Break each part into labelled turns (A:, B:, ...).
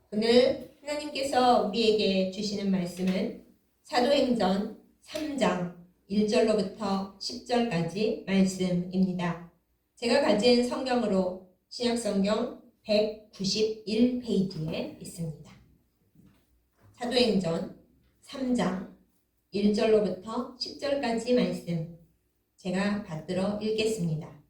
A: 오늘 하나님께서 우리에게 주시는 말씀은 사도행전 3장 1절로부터 10절까지 말씀입니다. 제가 가진 성경으로 신약성경 191페이지에 있습니다. 사도행전 3장 1절로부터 10절까지 말씀 제가 받들어 읽겠습니다.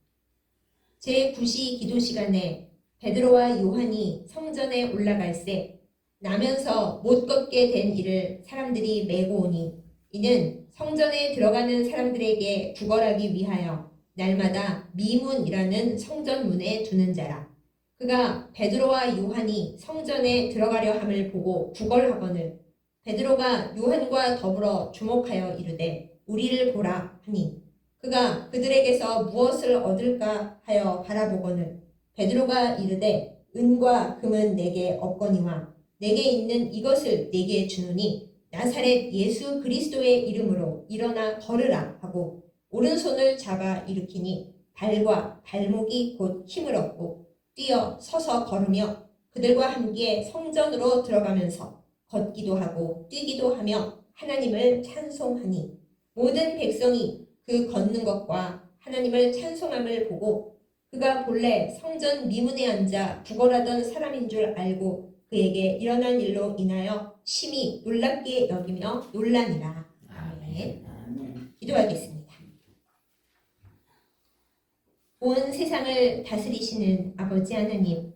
A: 제9시 기도 시간에 베드로와 요한이 성전에 올라갈새 나면서 못 걷게 된 이를 사람들이 메고 오니 이는 성전에 들어가는 사람들에게 구걸하기 위하여 날마다 미문이라는 성전문에 두는 자라. 그가 베드로와 요한이 성전에 들어가려 함을 보고 구걸하거늘 베드로가 요한과 더불어 주목하여 이르되 우리를 보라 하니 그가 그들에게서 무엇을 얻을까 하여 바라보거늘 베드로가 이르되 은과 금은 내게 없거니와 내게 있는 이것을 내게 주노니 나사렛 예수 그리스도의 이름으로 일어나 걸으라 하고 오른손을 잡아 일으키니 발과 발목이 곧 힘을 얻고 뛰어 서서 걸으며 그들과 함께 성전으로 들어가면서 걷기도 하고 뛰기도 하며 하나님을 찬송하니 모든 백성이 그 걷는 것과 하나님을 찬송함을 보고 그가 본래 성전 미문에 앉아 구걸하던 사람인 줄 알고 그에게 일어난 일로 인하여 심히 놀랍게 여기며 놀라니라. 아멘. 기도하겠습니다. 온 세상을 다스리시는 아버지 하나님,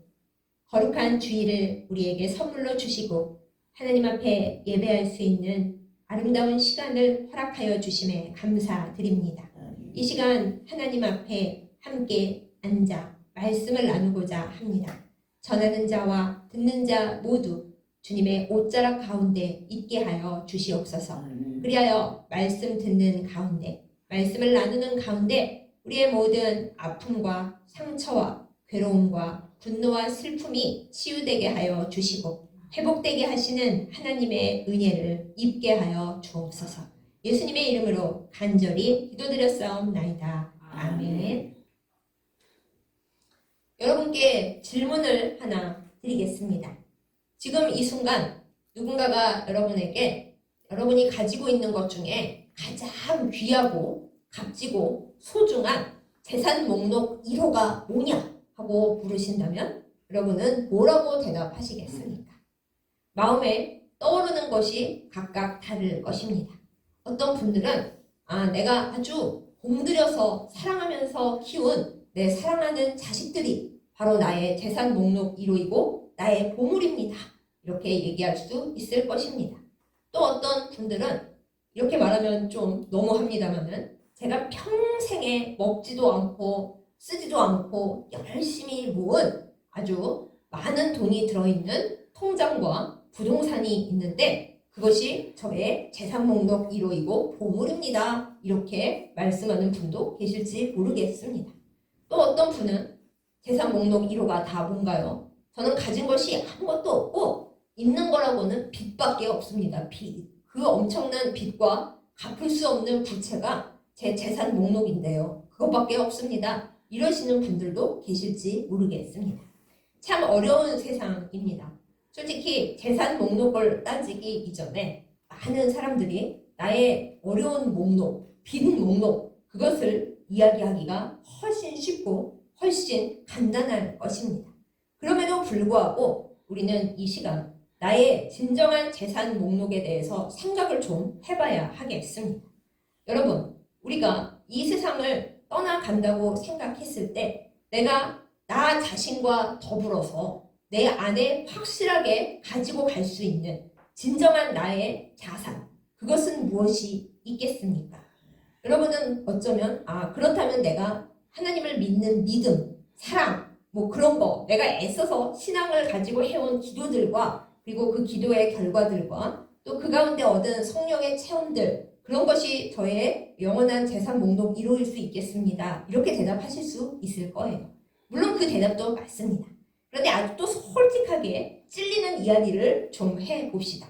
A: 거룩한 주일을 우리에게 선물로 주시고 하나님 앞에 예배할 수 있는 아름다운 시간을 허락하여 주심에 감사드립니다. 이 시간 하나님 앞에 함께 앉아 말씀을 나누고자 합니다. 전하는 자와 듣는 자 모두 주님의 옷자락 가운데 있게 하여 주시옵소서. 그리하여 말씀 듣는 가운데 말씀을 나누는 가운데 우리의 모든 아픔과 상처와 괴로움과 분노와 슬픔이 치유되게 하여 주시고 회복되게 하시는 하나님의 은혜를 입게 하여 주옵소서. 예수님의 이름으로 간절히 기도드렸사옵나이다. 아멘. 여러분께 질문을 하나 드리겠습니다. 지금 이 순간 누군가가 여러분에게 여러분이 가지고 있는 것 중에 가장 귀하고 값지고 소중한 재산 목록 1호가 뭐냐 하고 물으신다면 여러분은 뭐라고 대답하시겠습니까? 마음에 떠오르는 것이 각각 다를 것입니다. 어떤 분들은 내가 아주 공들여서 사랑하면서 키운 내 사랑하는 자식들이 바로 나의 재산 목록 1호이고 나의 보물입니다. 이렇게 얘기할 수 있을 것입니다. 또 어떤 분들은 이렇게 말하면 좀 너무합니다만은 제가 평생에 먹지도 않고 쓰지도 않고 열심히 모은 아주 많은 돈이 들어있는 통장과 부동산이 있는데 그것이 저의 재산 목록 1호이고 보물입니다. 이렇게 말씀하는 분도 계실지 모르겠습니다. 또 어떤 분은 재산 목록 1호가 다 뭔가요? 저는 가진 것이 아무것도 없고 있는 거라고는 빚밖에 없습니다. 빚. 그 엄청난 빚과 갚을 수 없는 부채가 제 재산 목록인데요. 그것밖에 없습니다. 이러시는 분들도 계실지 모르겠습니다. 참 어려운 세상입니다. 솔직히 재산 목록을 따지기 이전에 많은 사람들이 나의 어려운 목록, 빚 목록 그것을 이야기하기가 훨씬 쉽고 훨씬 간단할 것입니다. 그럼에도 불구하고 우리는 이 시간 나의 진정한 재산 목록에 대해서 생각을 좀 해봐야 하겠습니다. 여러분, 우리가 이 세상을 떠나간다고 생각했을 때 내가 나 자신과 더불어서 내 안에 확실하게 가지고 갈 수 있는 진정한 나의 자산, 그것은 무엇이 있겠습니까? 여러분은 어쩌면 그렇다면 내가 하나님을 믿는 믿음, 사랑, 그런 거 내가 애써서 신앙을 가지고 해온 기도들과 그리고 그 기도의 결과들과 또 그 가운데 얻은 성령의 체험들 그런 것이 저의 영원한 재산 목록 1호일 수 있겠습니다. 이렇게 대답하실 수 있을 거예요. 물론 그 대답도 맞습니다. 그런데 아주 또 솔직하게 찔리는 이야기를 좀 해봅시다.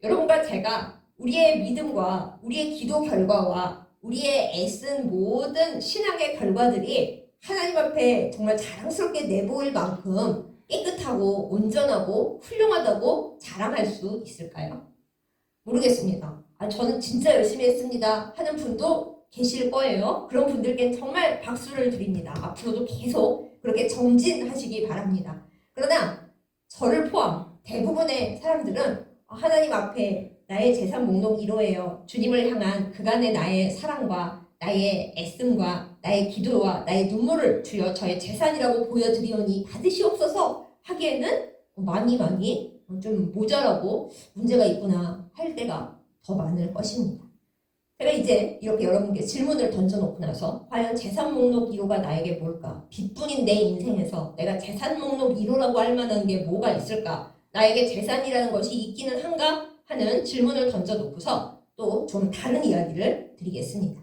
A: 여러분과 제가 우리의 믿음과 우리의 기도 결과와 우리의 애쓴 모든 신앙의 결과들이 하나님 앞에 정말 자랑스럽게 내보일 만큼 깨끗하고 온전하고 훌륭하다고 자랑할 수 있을까요? 모르겠습니다. 저는 진짜 열심히 했습니다 하는 분도 계실 거예요. 그런 분들께 정말 박수를 드립니다. 앞으로도 계속 그렇게 정진하시기 바랍니다. 그러나 저를 포함 대부분의 사람들은 하나님 앞에 나의 재산 목록 1호예요. 주님을 향한 그간의 나의 사랑과 나의 애씀과 나의 기도와 나의 눈물을 주여 저의 재산이라고 보여드리오니 받으시옵소서 하기에는 많이 좀 모자라고 문제가 있구나 할 때가 더 많을 것입니다. 제가 이제 이렇게 여러분께 질문을 던져놓고 나서 과연 재산 목록 1호가 나에게 뭘까? 빚뿐인 내 인생에서 내가 재산 목록 1호라고 할 만한 게 뭐가 있을까? 나에게 재산이라는 것이 있기는 한가? 하는 질문을 던져놓고서 또 좀 다른 이야기를 드리겠습니다.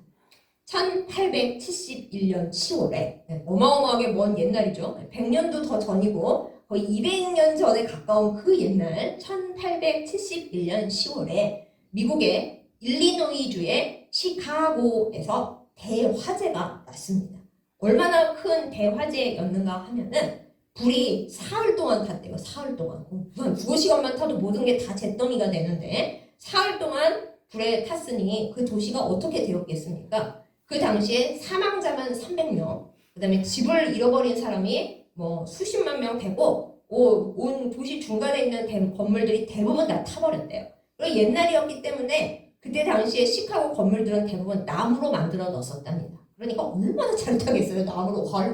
A: 1871년 10월에 어마어마하게 먼 옛날이죠. 100년도 더 전이고 거의 200년 전에 가까운 그 옛날 1871년 10월에 미국의 일리노이주의 시카고에서 대화재가 났습니다. 얼마나 큰 대화재였는가 하면은 불이 사흘 동안 탔대요. 사흘 동안. 한 2시간만 타도 모든 게 다 잿더미가 되는데 사흘 동안 불에 탔으니 그 도시가 어떻게 되었겠습니까? 그 당시에 사망자만 300명, 그 다음에 집을 잃어버린 사람이 수십만 명 되고 온 도시 중간에 있는 건물들이 대부분 다 타버렸대요. 그리고 옛날이었기 때문에 그때 당시에 시카고 건물들은 대부분 나무로 만들어 넣었답니다. 그러니까 얼마나 잘 타겠어요. 나무로 활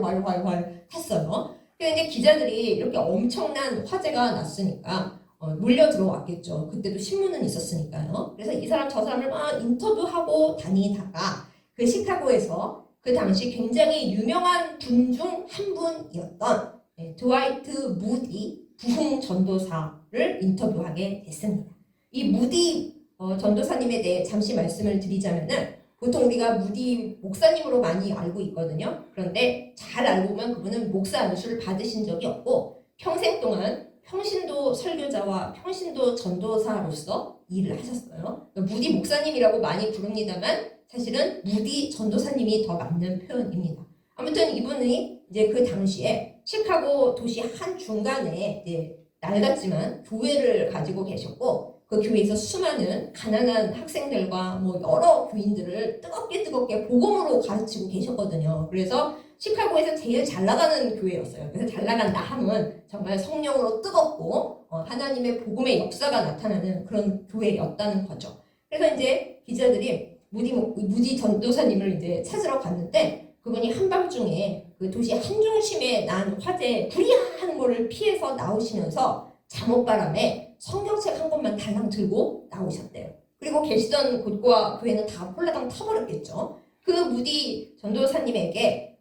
A: 탔어요. 그래서 이제 기자들이 이렇게 엄청난 화재가 났으니까 몰려 들어왔겠죠. 그때도 신문은 있었으니까요. 그래서 이 사람 저 사람을 막 인터뷰하고 다니다가 그 시카고에서 그 당시 굉장히 유명한 분 중 한 분이었던 드와이트 무디 부흥 전도사를 인터뷰하게 됐습니다. 이 무디 전도사님에 대해 잠시 말씀을 드리자면은 보통 우리가 무디 목사님으로 많이 알고 있거든요. 그런데 잘 알고 보면 그분은 목사 안수를 받으신 적이 없고 평생 동안 평신도 설교자와 평신도 전도사로서 일을 하셨어요. 무디 목사님이라고 많이 부릅니다만 사실은 무디 전도사님이 더 맞는 표현입니다. 아무튼 이분이 이제 그 당시에 시카고 도시 한 중간에 이제 낡았지만 교회를 가지고 계셨고 그 교회에서 수많은 가난한 학생들과 여러 교인들을 뜨겁게 복음으로 가르치고 계셨거든요. 그래서 시카고에서 제일 잘 나가는 교회였어요. 그래서 잘 나간다 하면 정말 성령으로 뜨겁고 하나님의 복음의 역사가 나타나는 그런 교회였다는 거죠. 그래서 이제 기자들이 무디 전도사님을 이제 찾으러 갔는데 그분이 한밤중에 그 도시 한중심에 난 화재 불이한 거를 피해서 나오시면서 잠옷바람에 성경책 한 권만 달랑 들고 나오셨대요. 그리고 계시던 곳과 교회는 다 홀라당 타버렸겠죠. 그 무디 전도사님에게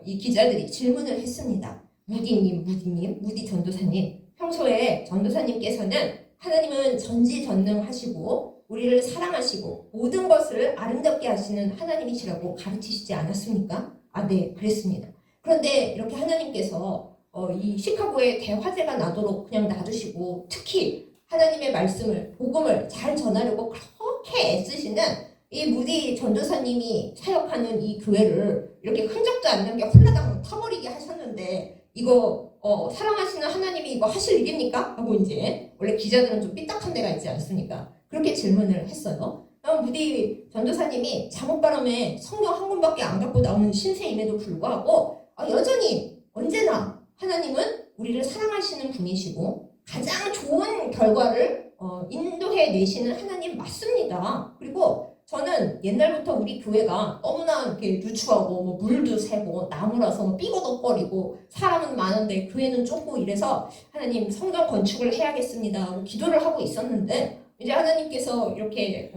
A: 이 기자들이 질문을 했습니다. 무디 전도사님, 평소에 전도사님께서는 하나님은 전지전능하시고 우리를 사랑하시고 모든 것을 아름답게 하시는 하나님이시라고 가르치시지 않았습니까? 네, 그랬습니다. 그런데 이렇게 하나님께서 이 시카고에 대화재가 나도록 그냥 놔두시고 특히 하나님의 말씀을 복음을 잘 전하려고 그렇게 애쓰시는 이 무디 전도사님이 사역하는 이 교회를 이렇게 흔적도 안 남게 홀라당 타버리게 하셨는데 이거 사랑하시는 하나님이 이거 하실 일입니까? 하고 이제 원래 기자들은 좀 삐딱한 데가 있지 않습니까? 그렇게 질문을 했어요. 무디 전도사님이 잠옷바람에 성경 한 권밖에 안 갖고 나오는 신세임에도 불구하고 여전히 언제나 하나님은 우리를 사랑하시는 분이시고 가장 좋은 결과를 인도해 내시는 하나님 맞습니다. 그리고 저는 옛날부터 우리 교회가 너무나 이렇게 누추하고 물도 새고 나무라서 삐거덕거리고 사람은 많은데 교회는 좁고 이래서 하나님 성전 건축을 해야겠습니다. 기도를 하고 있었는데 이제 하나님께서 이렇게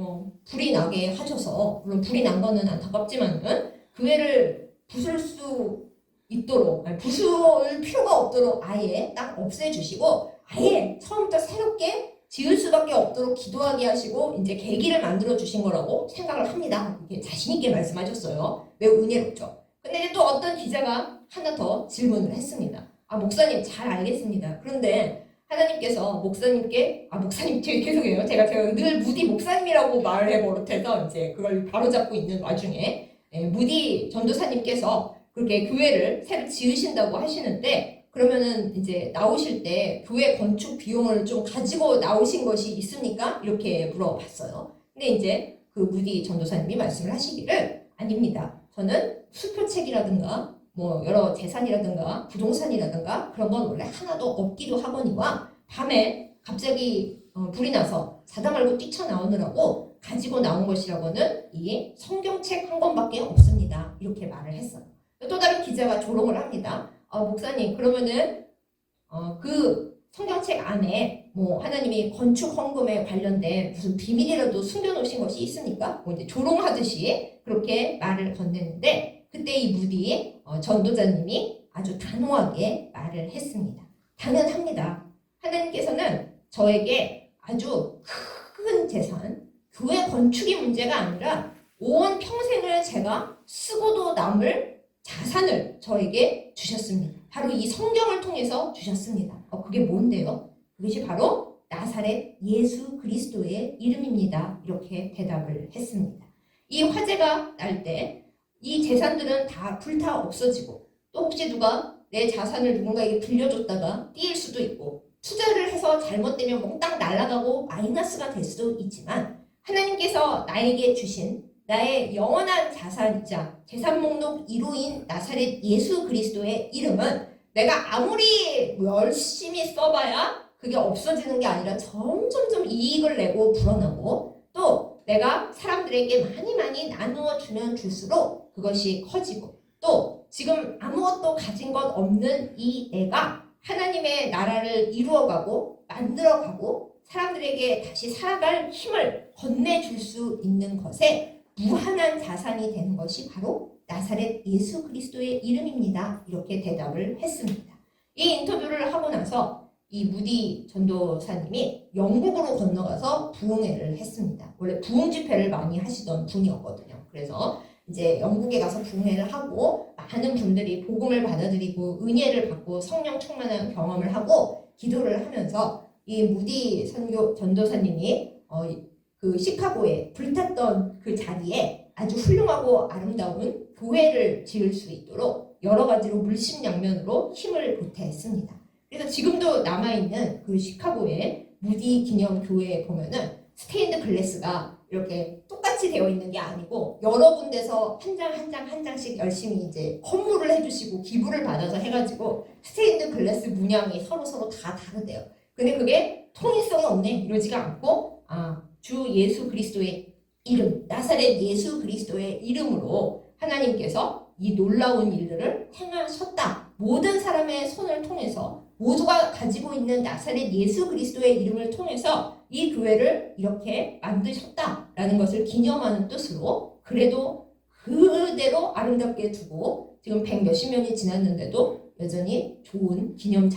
A: 불이 나게 하셔서 물론 불이 난 거는 안타깝지만은 교회를 부술 수 있도록 부술 필요가 없도록 아예 딱 없애주시고 아예 처음부터 새롭게 지을 수밖에 없도록 기도하게 하시고 이제 계기를 만들어 주신 거라고 생각을 합니다. 이렇게 자신 있게 말씀하셨어요. 매우 은혜롭죠. 근데 이제 또 어떤 기자가 하나 더 질문을 했습니다. 목사님 잘 알겠습니다. 그런데 하나님께서 목사님께 목사님 죄송해요. 제가 늘 무디 목사님이라고 말해 버릇해서 이제 그걸 바로잡고 있는 와중에 무디 전도사님께서 그렇게 교회를 새로 지으신다고 하시는데 그러면은 이제 나오실 때 교회 건축 비용을 좀 가지고 나오신 것이 있습니까? 이렇게 물어봤어요. 근데 이제 그 무디 전도사님이 말씀을 하시기를 아닙니다. 저는 수표책이라든가 뭐 여러 재산이라든가 부동산이라든가 그런 건 원래 하나도 없기도 하거니와 밤에 갑자기 불이 나서 자다 말고 뛰쳐나오느라고 가지고 나온 것이라고는 이 성경책 한 권밖에 없습니다. 이렇게 말을 했어요. 또 다른 기자가 조롱을 합니다. 목사님 그러면은 그 성경책 안에 뭐 하나님이 건축 헌금에 관련된 무슨 비밀이라도 숨겨놓으신 것이 있습니까? 뭐 이제 조롱하듯이 그렇게 말을 건넸는데 그때 이 무디 전도자님이 아주 단호하게 말을 했습니다. 당연합니다. 하나님께서는 저에게 아주 큰 재산, 교회 건축이 문제가 아니라 온 평생을 제가 쓰고도 남을 자산을 저에게 주셨습니다. 바로 이 성경을 통해서 주셨습니다. 그게 뭔데요? 그것이 바로 나사렛 예수 그리스도의 이름입니다. 이렇게 대답을 했습니다. 이 화재가 날 때 이 재산들은 다 불타 없어지고 또 혹시 누가 내 자산을 누군가에게 빌려줬다가 띄일 수도 있고 투자를 해서 잘못되면 몽땅 날아가고 마이너스가 될 수도 있지만 하나님께서 나에게 주신 나의 영원한 자산이자 재산 목록 1호인 나사렛 예수 그리스도의 이름은 내가 아무리 열심히 써봐야 그게 없어지는 게 아니라 점점점 이익을 내고 불어나고 또 내가 사람들에게 많이 나누어 주면 줄수록 그것이 커지고 또 지금 아무것도 가진 것 없는 이 내가 하나님의 나라를 이루어가고 만들어가고 사람들에게 다시 살아갈 힘을 건네줄 수 있는 것에 무한한 자산이 되는 것이 바로 나사렛 예수 그리스도의 이름입니다. 이렇게 대답을 했습니다. 이 인터뷰를 하고 나서 이 무디 전도사님이 영국으로 건너가서 부흥회를 했습니다. 원래 부흥 집회를 많이 하시던 분이었거든요. 그래서 이제 영국에 가서 부흥회를 하고 많은 분들이 복음을 받아들이고 은혜를 받고 성령 충만한 경험을 하고 기도를 하면서 이 무디 전도사님이 그 시카고에 불탔던 그 자리에 아주 훌륭하고 아름다운 교회를 지을 수 있도록 여러 가지로 물심양면으로 힘을 보태했습니다. 그래서 지금도 남아있는 그 시카고의 무디 기념 교회에 보면은 스테인드 글래스가 이렇게 똑같이 되어 있는 게 아니고 여러 군데서 한 장씩 열심히 이제 헌물을 해주시고 기부를 받아서 해가지고 스테인드 글래스 문양이 서로 다 다르대요. 근데 그게 통일성이 없네 이러지가 않고 주 예수 그리스도의 이름, 나사렛 예수 그리스도의 이름으로 하나님께서 이 놀라운 일들을 행하셨다. 모든 사람의 손을 통해서 모두가 가지고 있는 나사렛 예수 그리스도의 이름을 통해서 이 교회를 이렇게 만드셨다라는 것을 기념하는 뜻으로 그래도 그대로 아름답게 두고 지금 100몇십 년이 지났는데도 여전히 좋은 기념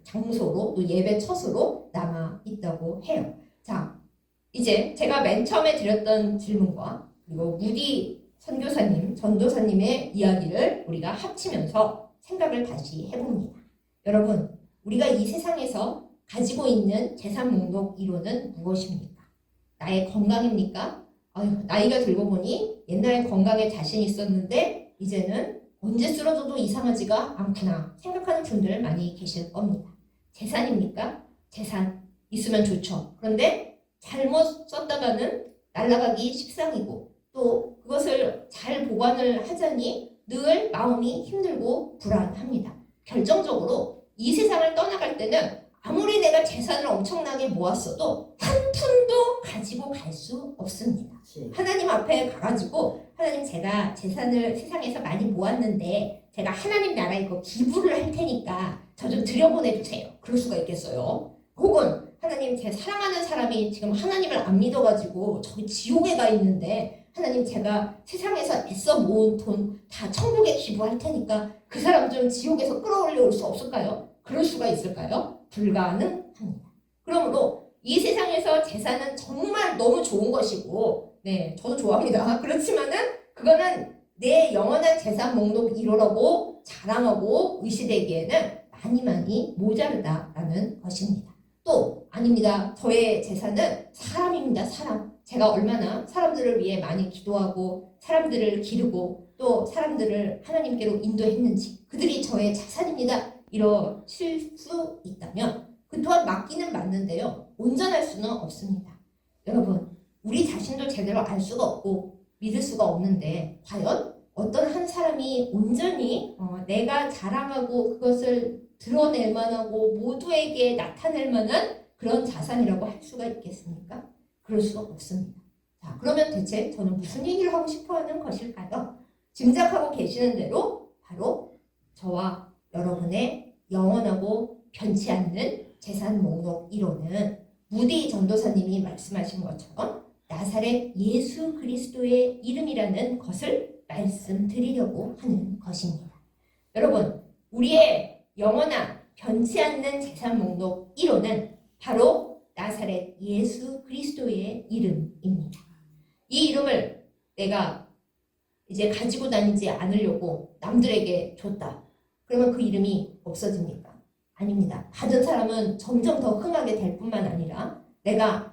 A: 장소로 또 예배 처소로 남아 있다고 해요. 자, 이제 제가 맨 처음에 드렸던 질문과 그리고 무디 선교사님, 전도사님의 이야기를 우리가 합치면서 생각을 다시 해봅니다. 여러분, 우리가 이 세상에서 가지고 있는 재산 목록 1호는 무엇입니까? 나의 건강입니까? 나이가 들고 보니 옛날에 건강에 자신 있었는데 이제는 언제 쓰러져도 이상하지가 않구나 생각하는 분들 많이 계실 겁니다. 재산입니까? 재산 있으면 좋죠. 그런데 잘못 썼다가는 날아가기 십상이고 또 그것을 잘 보관을 하자니 늘 마음이 힘들고 불안합니다. 결정적으로 이 세상을 떠나갈 때는 아무리 내가 재산을 엄청나게 모았어도 한 푼도 가지고 갈 수 없습니다. 하나님 앞에 가가지고 하나님 제가 재산을 세상에서 많이 모았는데 제가 하나님 나라에 거 기부를 할 테니까 저 좀 들여보내주세요. 그럴 수가 있겠어요. 혹은 하나님 제 사랑하는 사람이 지금 하나님을 안 믿어가지고 저기 지옥에 가 있는데 하나님 제가 세상에서 애써 모은 돈 다 천국에 기부할 테니까 그 사람 좀 지옥에서 끌어올려 올 수 없을까요? 그럴 수가 있을까요? 불가능합니다. 그러므로 이 세상에서 재산은 정말 너무 좋은 것이고 네, 저도 좋아합니다. 그렇지만은 그거는 내 영원한 재산 목록 1호라고 자랑하고 의시되기에는 많이 모자르다라는 것입니다. 또 아닙니다. 저의 재산은 사람입니다. 사람. 제가 얼마나 사람들을 위해 많이 기도하고 사람들을 기르고 또 사람들을 하나님께로 인도했는지 그들이 저의 자산입니다. 이뤄질 수 있다면 그 또한 맞기는 맞는데요. 온전할 수는 없습니다. 여러분, 우리 자신도 제대로 알 수가 없고 믿을 수가 없는데 과연 어떤 한 사람이 온전히 내가 자랑하고 그것을 드러낼 만하고 모두에게 나타낼 만한 그런 자산이라고 할 수가 있겠습니까? 그럴 수가 없습니다. 자, 그러면 대체 저는 무슨 얘기를 하고 싶어 하는 것일까요? 짐작하고 계시는 대로 바로 저와 여러분의 영원하고 변치 않는 재산 목록 1호는 무디 전도사님이 말씀하신 것처럼 나사렛 예수 그리스도의 이름이라는 것을 말씀드리려고 하는 것입니다. 여러분, 우리의 영원한 변치 않는 재산 목록 1호는 바로 나사렛 예수 그리스도의 이름입니다. 이 이름을 내가 이제 가지고 다니지 않으려고 남들에게 줬다. 그러면 그 이름이 없어집니까? 아닙니다. 받은 사람은 점점 더 흥하게 될 뿐만 아니라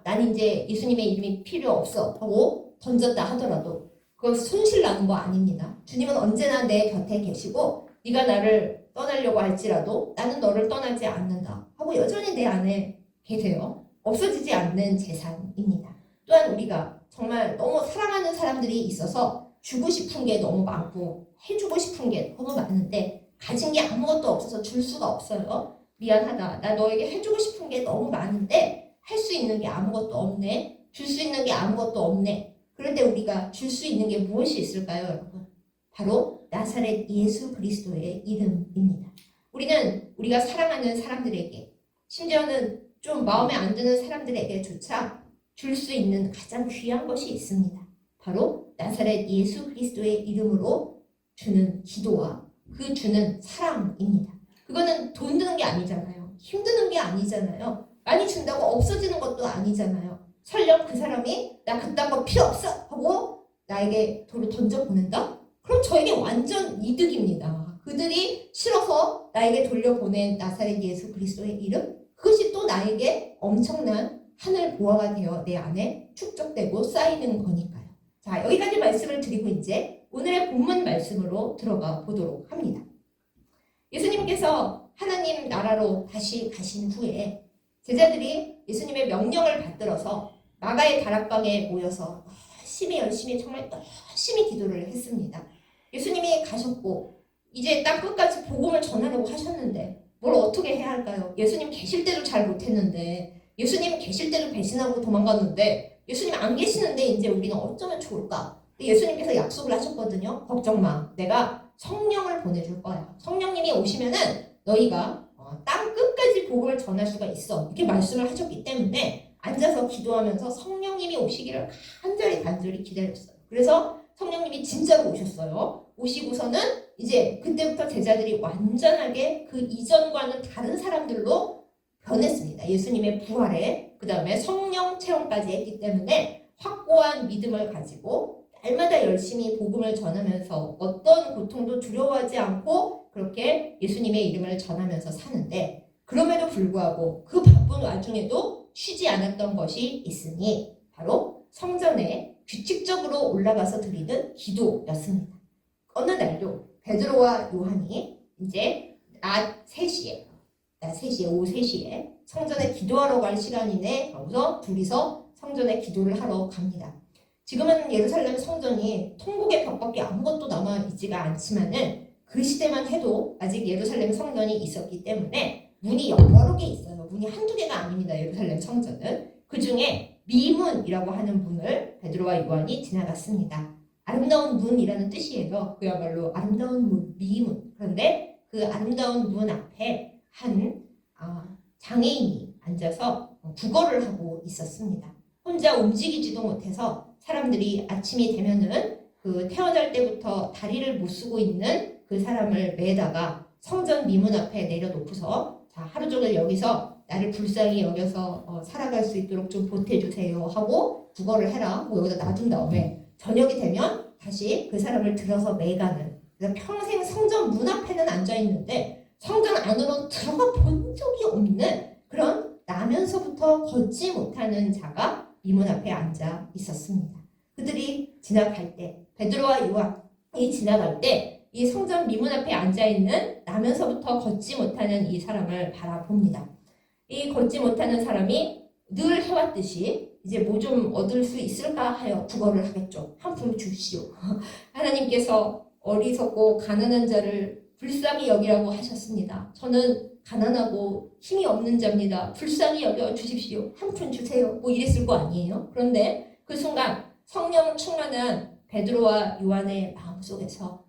A: 난 이제 예수님의 이름이 필요 없어 하고 던졌다 하더라도 그거 손실 나는 거 아닙니다. 주님은 언제나 내 곁에 계시고 네가 나를 떠나려고 할지라도 나는 너를 떠나지 않는다 하고 여전히 내 안에 계세요. 없어지지 않는 재산입니다. 또한 우리가 정말 너무 사랑하는 사람들이 있어서 주고 싶은 게 너무 많고 해주고 싶은 게 너무 많은데 가진 게 아무것도 없어서 줄 수가 없어요. 미안하다. 나 너에게 해주고 싶은 게 너무 많은데 할 수 있는 게 아무것도 없네. 줄 수 있는 게 아무것도 없네. 그런데 우리가 줄 수 있는 게 무엇이 있을까요, 여러분? 바로 나사렛 예수 그리스도의 이름입니다. 우리는 우리가 사랑하는 사람들에게, 심지어는 좀 마음에 안 드는 사람들에게조차 줄 수 있는 가장 귀한 것이 있습니다. 바로 나사렛 예수 그리스도의 이름으로 주는 기도와 그 주는 사랑입니다. 그거는 돈 드는 게 아니잖아요. 힘드는 게 아니잖아요. 많이 준다고 없어지는 것도 아니잖아요. 설령 그 사람이 나 그딴 거 필요 없어 하고 나에게 돈을 던져보낸다? 그럼 저에게 완전 이득입니다. 그들이 싫어서 나에게 돌려보낸 나사렛 예수 그리스도의 이름? 그것이 또 나에게 엄청난 하늘 보화가 되어 내 안에 축적되고 쌓이는 거니까요. 자, 여기까지 말씀을 드리고 이제 오늘의 본문 말씀으로 들어가 보도록 합니다. 예수님께서 하나님 나라로 다시 가신 후에 제자들이 예수님의 명령을 받들어서 마가의 다락방에 모여서 열심히 정말 열심히 기도를 했습니다. 예수님이 가셨고 이제 땅 끝까지 복음을 전하려고 하셨는데 뭘 어떻게 해야 할까요? 예수님 계실 때도 잘 못했는데 예수님 계실 때도 배신하고 도망갔는데 예수님 안 계시는데 이제 우리는 어쩌면 좋을까? 예수님께서 약속을 하셨거든요. 걱정 마. 내가 성령을 보내줄 거야. 성령님이 오시면은 너희가 땅 끝까지 복음을 전할 수가 있어. 이렇게 말씀을 하셨기 때문에 앉아서 기도하면서 성령님이 오시기를 간절히 기다렸어요. 그래서 성령님이 진짜로 오셨어요. 오시고서는 이제 그때부터 제자들이 완전하게 그 이전과는 다른 사람들로 변했습니다. 예수님의 부활에 그 다음에 성령 체험까지 했기 때문에 확고한 믿음을 가지고 날마다 열심히 복음을 전하면서 어떤 고통도 두려워하지 않고 그렇게 예수님의 이름을 전하면서 사는데 그럼에도 불구하고 그 바쁜 와중에도 쉬지 않았던 것이 있으니 바로 성전에 규칙적으로 올라가서 드리는 기도였습니다. 어느 날도 베드로와 요한이 이제 낮 3시에 오후 3시에 성전에 기도하러 갈 시간이네 하고서 둘이서 성전에 기도를 하러 갑니다. 지금은 예루살렘 성전이 통곡의 벽밖에 아무것도 남아있지가 않지만은 그 시대만 해도 아직 예루살렘 성전이 있었기 때문에 문이 여러 개 있어요. 문이 한두 개가 아닙니다. 예루살렘 성전은. 그 중에 미문이라고 하는 문을 베드로와 요한이 지나갔습니다. 아름다운 문이라는 뜻이에요. 그야말로 아름다운 문, 미문. 그런데 그 아름다운 문 앞에 한 장애인이 앉아서 구걸을 하고 있었습니다. 혼자 움직이지도 못해서 사람들이 아침이 되면은 그 태어날 때부터 다리를 못 쓰고 있는 그 사람을 매다가 성전 미문 앞에 내려놓고서 자, 하루 종일 여기서 나를 불쌍히 여겨서 살아갈 수 있도록 좀 보태주세요 하고 구걸을 해라 하고 여기다 놔둔 다음에 저녁이 되면 다시 그 사람을 들어서 매가는, 그래서 평생 성전 문 앞에는 앉아있는데 성전 안으로 들어가 본 적이 없는 그런 나면서부터 걷지 못하는 자가 미문 앞에 앉아 있었습니다. 그들이 지나갈 때 베드로와 요한이 지나갈 때 이 성전 미문 앞에 앉아있는 나면서부터 걷지 못하는 이 사람을 바라봅니다. 이 걷지 못하는 사람이 늘 해왔듯이 이제 뭐 좀 얻을 수 있을까 하여 구걸을 하겠죠. 한 푼 주시오. 하나님께서 어리석고 가난한 자를 불쌍히 여기라고 하셨습니다. 저는 가난하고 힘이 없는 자입니다. 불쌍히 여겨 주십시오. 한 푼 주세요. 뭐 이랬을 거 아니에요? 그런데 그 순간 성령 충만한 베드로와 요한의 마음속에서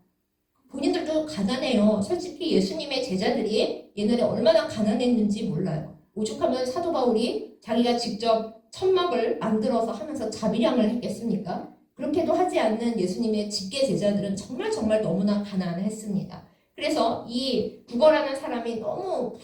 A: 본인들도 가난해요. 솔직히 예수님의 제자들이 옛날에 얼마나 가난했는지 몰라요. 오죽하면 사도 바울이 자기가 직접 천막을 만들어서 하면서 자비량을 했겠습니까? 그렇게도 하지 않는 예수님의 직계 제자들은 정말 너무나 가난했습니다. 그래서 이 구걸하는 사람이 너무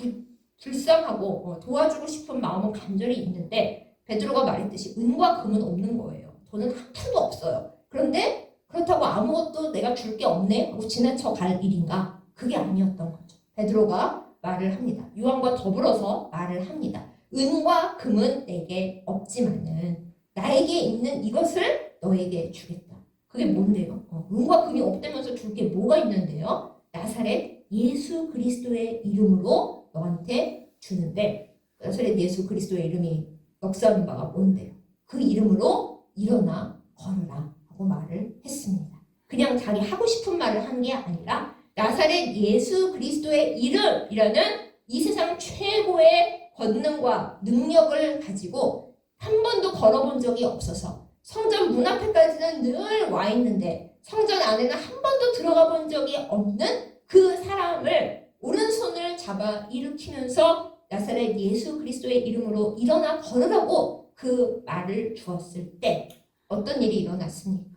A: 불쌍하고 도와주고 싶은 마음은 간절히 있는데 베드로가 말했듯이 은과 금은 없는 거예요. 돈은 한 푼도 없어요. 그런데 그렇다고 아무것도 내가 줄 게 없네 하고 지나쳐 갈 일인가? 그게 아니었던 거죠. 베드로가 말을 합니다. 요한과 더불어서 말을 합니다. 은과 금은 내게 없지만은 나에게 있는 이것을 너에게 주겠다. 그게 뭔데요? 은과 금이 없다면서 줄 게 뭐가 있는데요? 나사렛 예수 그리스도의 이름으로 너한테 주는데 나사렛 예수 그리스도의 이름이 역사하는 바가 뭔데요? 그 이름으로 일어나 걸으라 하고 말을 했습니다. 그냥 자기 하고 싶은 말을 한 게 아니라 나사렛 예수 그리스도의 이름이라는 이 세상 최고의 권능과 능력을 가지고 한 번도 걸어본 적이 없어서 성전 문 앞에까지는 늘 와 있는데 성전 안에는 한 번도 들어가 본 적이 없는 그 사람을 오른손을 잡아 일으키면서 나사렛 예수 그리스도의 이름으로 일어나 걸으라고 그 말을 주었을 때 어떤 일이 일어났습니까?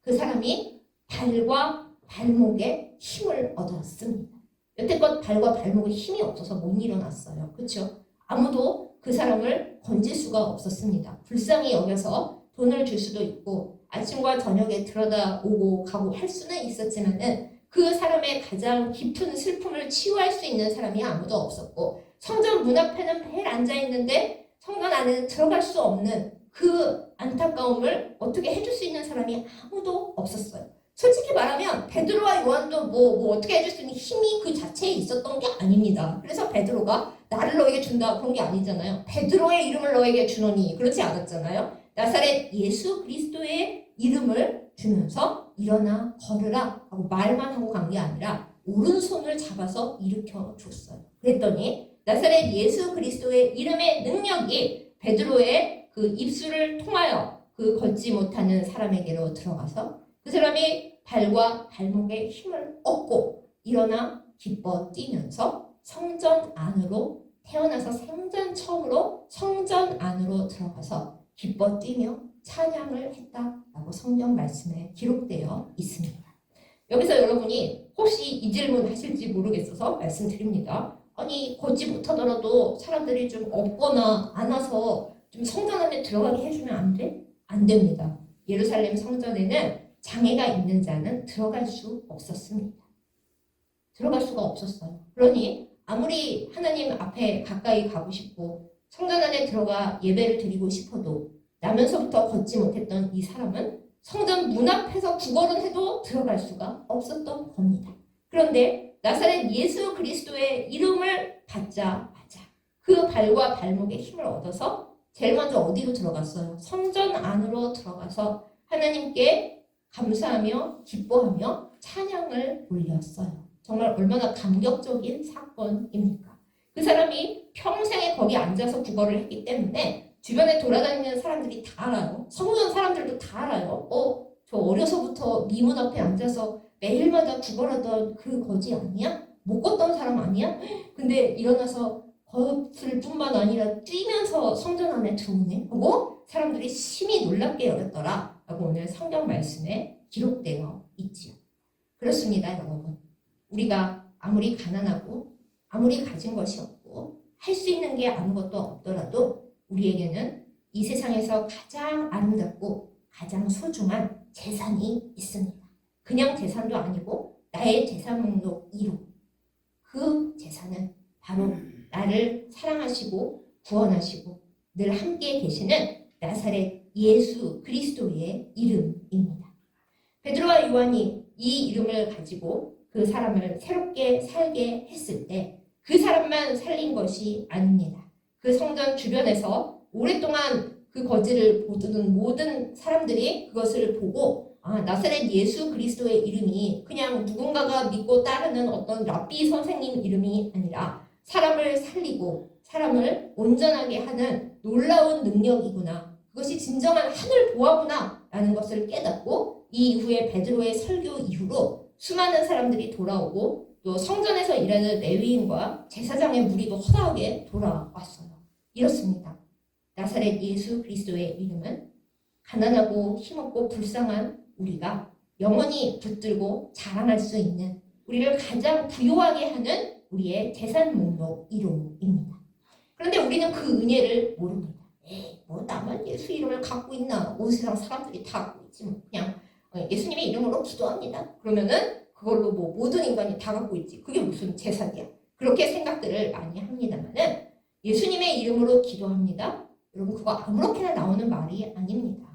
A: 그 사람이 발과 발목에 힘을 얻었습니다. 여태껏 발과 발목에 힘이 없어서 못 일어났어요. 그렇죠? 아무도 그 사람을 건질 수가 없었습니다. 불쌍히 여겨서 돈을 줄 수도 있고 아침과 저녁에 들여다오고 가고 할 수는 있었지만은 그 사람의 가장 깊은 슬픔을 치유할 수 있는 사람이 아무도 없었고 성전 문 앞에는 매일 앉아있는데 성전 안에는 들어갈 수 없는 그 안타까움을 어떻게 해줄 수 있는 사람이 아무도 없었어요. 솔직히 말하면 베드로와 요한도 뭐 어떻게 해줄 수 있는 힘이 그 자체에 있었던 게 아닙니다. 그래서 베드로가 나를 너에게 준다 그런 게 아니잖아요. 베드로의 이름을 너에게 주노니 그렇지 않았잖아요. 나사렛 예수 그리스도의 이름을 주면서 일어나 걸으라 하고 말만 하고 간 게 아니라 오른손을 잡아서 일으켜 줬어요. 그랬더니 나사렛 예수 그리스도의 이름의 능력이 베드로의 그 입술을 통하여 그 걷지 못하는 사람에게로 들어가서 그 사람이 발과 발목에 힘을 얻고 일어나 기뻐 뛰면서 성전 안으로 태어나서 생전 처음으로 성전 안으로 들어가서 기뻐 뛰며 찬양을 했다라고 성경 말씀에 기록되어 있습니다. 여기서 여러분이 혹시 이 질문 하실지 모르겠어서 말씀드립니다. 아니 걷지 못하더라도 사람들이 좀 없거나 안 와서 좀 성전 안에 들어가게 해주면 안 돼? 안 됩니다. 예루살렘 성전에는 장애가 있는 자는 들어갈 수 없었습니다. 들어갈 수가 없었어요. 그러니 아무리 하나님 앞에 가까이 가고 싶고 성전 안에 들어가 예배를 드리고 싶어도 나면서부터 걷지 못했던 이 사람은 성전 문 앞에서 구걸은 해도 들어갈 수가 없었던 겁니다. 그런데 나사렛 예수 그리스도의 이름을 받자마자 그 발과 발목에 힘을 얻어서 제일 먼저 어디로 들어갔어요? 성전 안으로 들어가서 하나님께 감사하며 기뻐하며 찬양을 올렸어요. 정말 얼마나 감격적인 사건입니까? 그 사람이 평생에 거기 앉아서 구걸을 했기 때문에 주변에 돌아다니는 사람들이 다 알아요. 성전 사람들도 다 알아요. 저 어려서부터 네 문 앞에 앉아서 매일마다 구걸하던 그 거지 아니야? 못 걷던 사람 아니야? 근데 일어나서 걷을 뿐만 아니라 뛰면서 성전 안에 들어오네? 하고 사람들이 심히 놀랍게 여겼더라 라고 오늘 성경 말씀에 기록되어 있지요. 그렇습니다, 여러분. 우리가 아무리 가난하고 아무리 가진 것이 없고 할 수 있는 게 아무것도 없더라도 우리에게는 이 세상에서 가장 아름답고 가장 소중한 재산이 있습니다. 그냥 재산도 아니고 나의 재산 목록 1호. 그 재산은 바로 나를 사랑하시고 구원하시고 늘 함께 계시는 나사렛 예수 그리스도의 이름입니다. 베드로와 요한이 이 이름을 가지고 그 사람을 새롭게 살게 했을 때 그 사람만 살린 것이 아닙니다. 그 성전 주변에서 오랫동안 그 거지를 보던 모든 사람들이 그것을 보고 나사렛 예수 그리스도의 이름이 그냥 누군가가 믿고 따르는 어떤 랍비 선생님 이름이 아니라 사람을 살리고 사람을 온전하게 하는 놀라운 능력이구나. 그것이 진정한 하늘 보화구나 라는 것을 깨닫고 이 이후에 베드로의 설교 이후로 수많은 사람들이 돌아오고 또 성전에서 일하는 레위인과 제사장의 무리도 허다하게 돌아왔어요. 이렇습니다. 나사렛 예수 그리스도의 이름은 가난하고 힘없고 불쌍한 우리가 영원히 붙들고 자랑할 수 있는 우리를 가장 부유하게 하는 우리의 재산 목록 이름입니다. 그런데 우리는 그 은혜를 모릅니다. 뭐 나만 예수 이름을 갖고 있나? 온 세상 사람들이 다 갖고 있지 뭐. 그냥 예수님의 이름으로 기도합니다. 그러면은 그걸로 뭐 모든 인간이 다 갖고 있지. 그게 무슨 재산이야. 그렇게 생각들을 많이 합니다만은 예수님의 이름으로 기도합니다. 여러분 그거 아무렇게나 나오는 말이 아닙니다.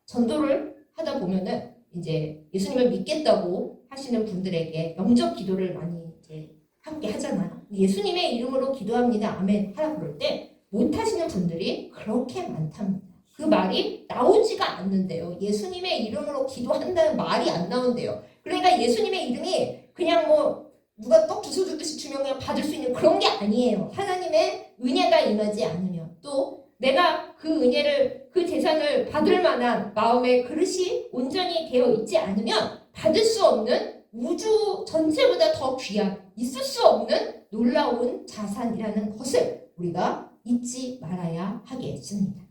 A: 전도를 하다 보면은 이제 예수님을 믿겠다고 하시는 분들에게 영접 기도를 많이 이제 함께 하잖아요. 예수님의 이름으로 기도합니다. 아멘 하라 그럴 때 못하시는 분들이 그렇게 많답니다. 그 말이 나오지가 않는데요. 예수님의 이름으로 기도한다는 말이 안 나온대요. 그러니까 예수님의 이름이 그냥 뭐 누가 떡 주워 주듯이 주면 그냥 받을 수 있는 그런 게 아니에요. 하나님의 은혜가 임하지 않으면 또 내가 그 은혜를 그 재산을 받을 만한 마음의 그릇이 온전히 되어 있지 않으면 받을 수 없는 우주 전체보다 더 귀한 있을 수 없는 놀라운 자산이라는 것을 우리가 잊지 말아야 하겠습니다.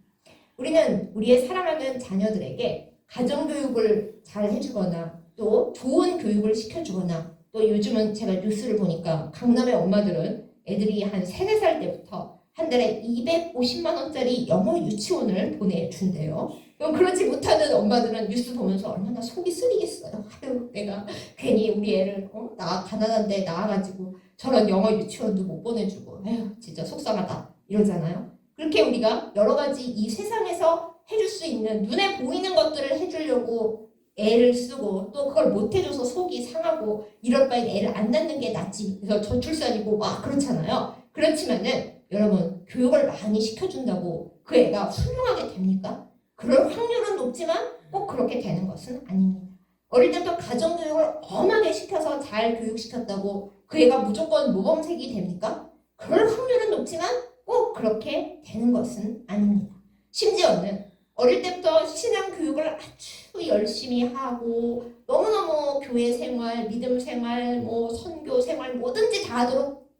A: 우리는 우리의 사랑하는 자녀들에게 가정교육을 잘 해주거나 또 좋은 교육을 시켜주거나 또 요즘은 제가 뉴스를 보니까 강남의 엄마들은 애들이 한 3, 4살 때부터 한 달에 250만 원짜리 영어 유치원을 보내준대요. 그럼 그렇지 못하는 엄마들은 뉴스 보면서 얼마나 속이 쓰리겠어요. 아유, 내가 괜히 우리 애를 나 가난한데 낳아가지고 저런 영어 유치원도 못 보내주고 아유 진짜 속상하다 이러잖아요. 그렇게 우리가 여러 가지 이 세상에서 해줄 수 있는 눈에 보이는 것들을 해주려고 애를 쓰고 또 그걸 못 해줘서 속이 상하고 이럴 바엔 애를 안 낳는 게 낫지. 그래서 저출산이고 막 그렇잖아요. 그렇지만은 여러분 교육을 많이 시켜준다고 그 애가 훌륭하게 됩니까? 그럴 확률은 높지만 꼭 그렇게 되는 것은 아닙니다. 어릴 때부터 가정교육을 엄하게 시켜서 잘 교육시켰다고 그 애가 무조건 모범생이 됩니까? 그럴 확률은 높지만 꼭 그렇게 되는 것은 아닙니다. 심지어는 어릴 때부터 신앙교육을 아주 열심히 하고 너무너무 교회 생활, 믿음 생활, 뭐 선교 생활 뭐든지 다 하도록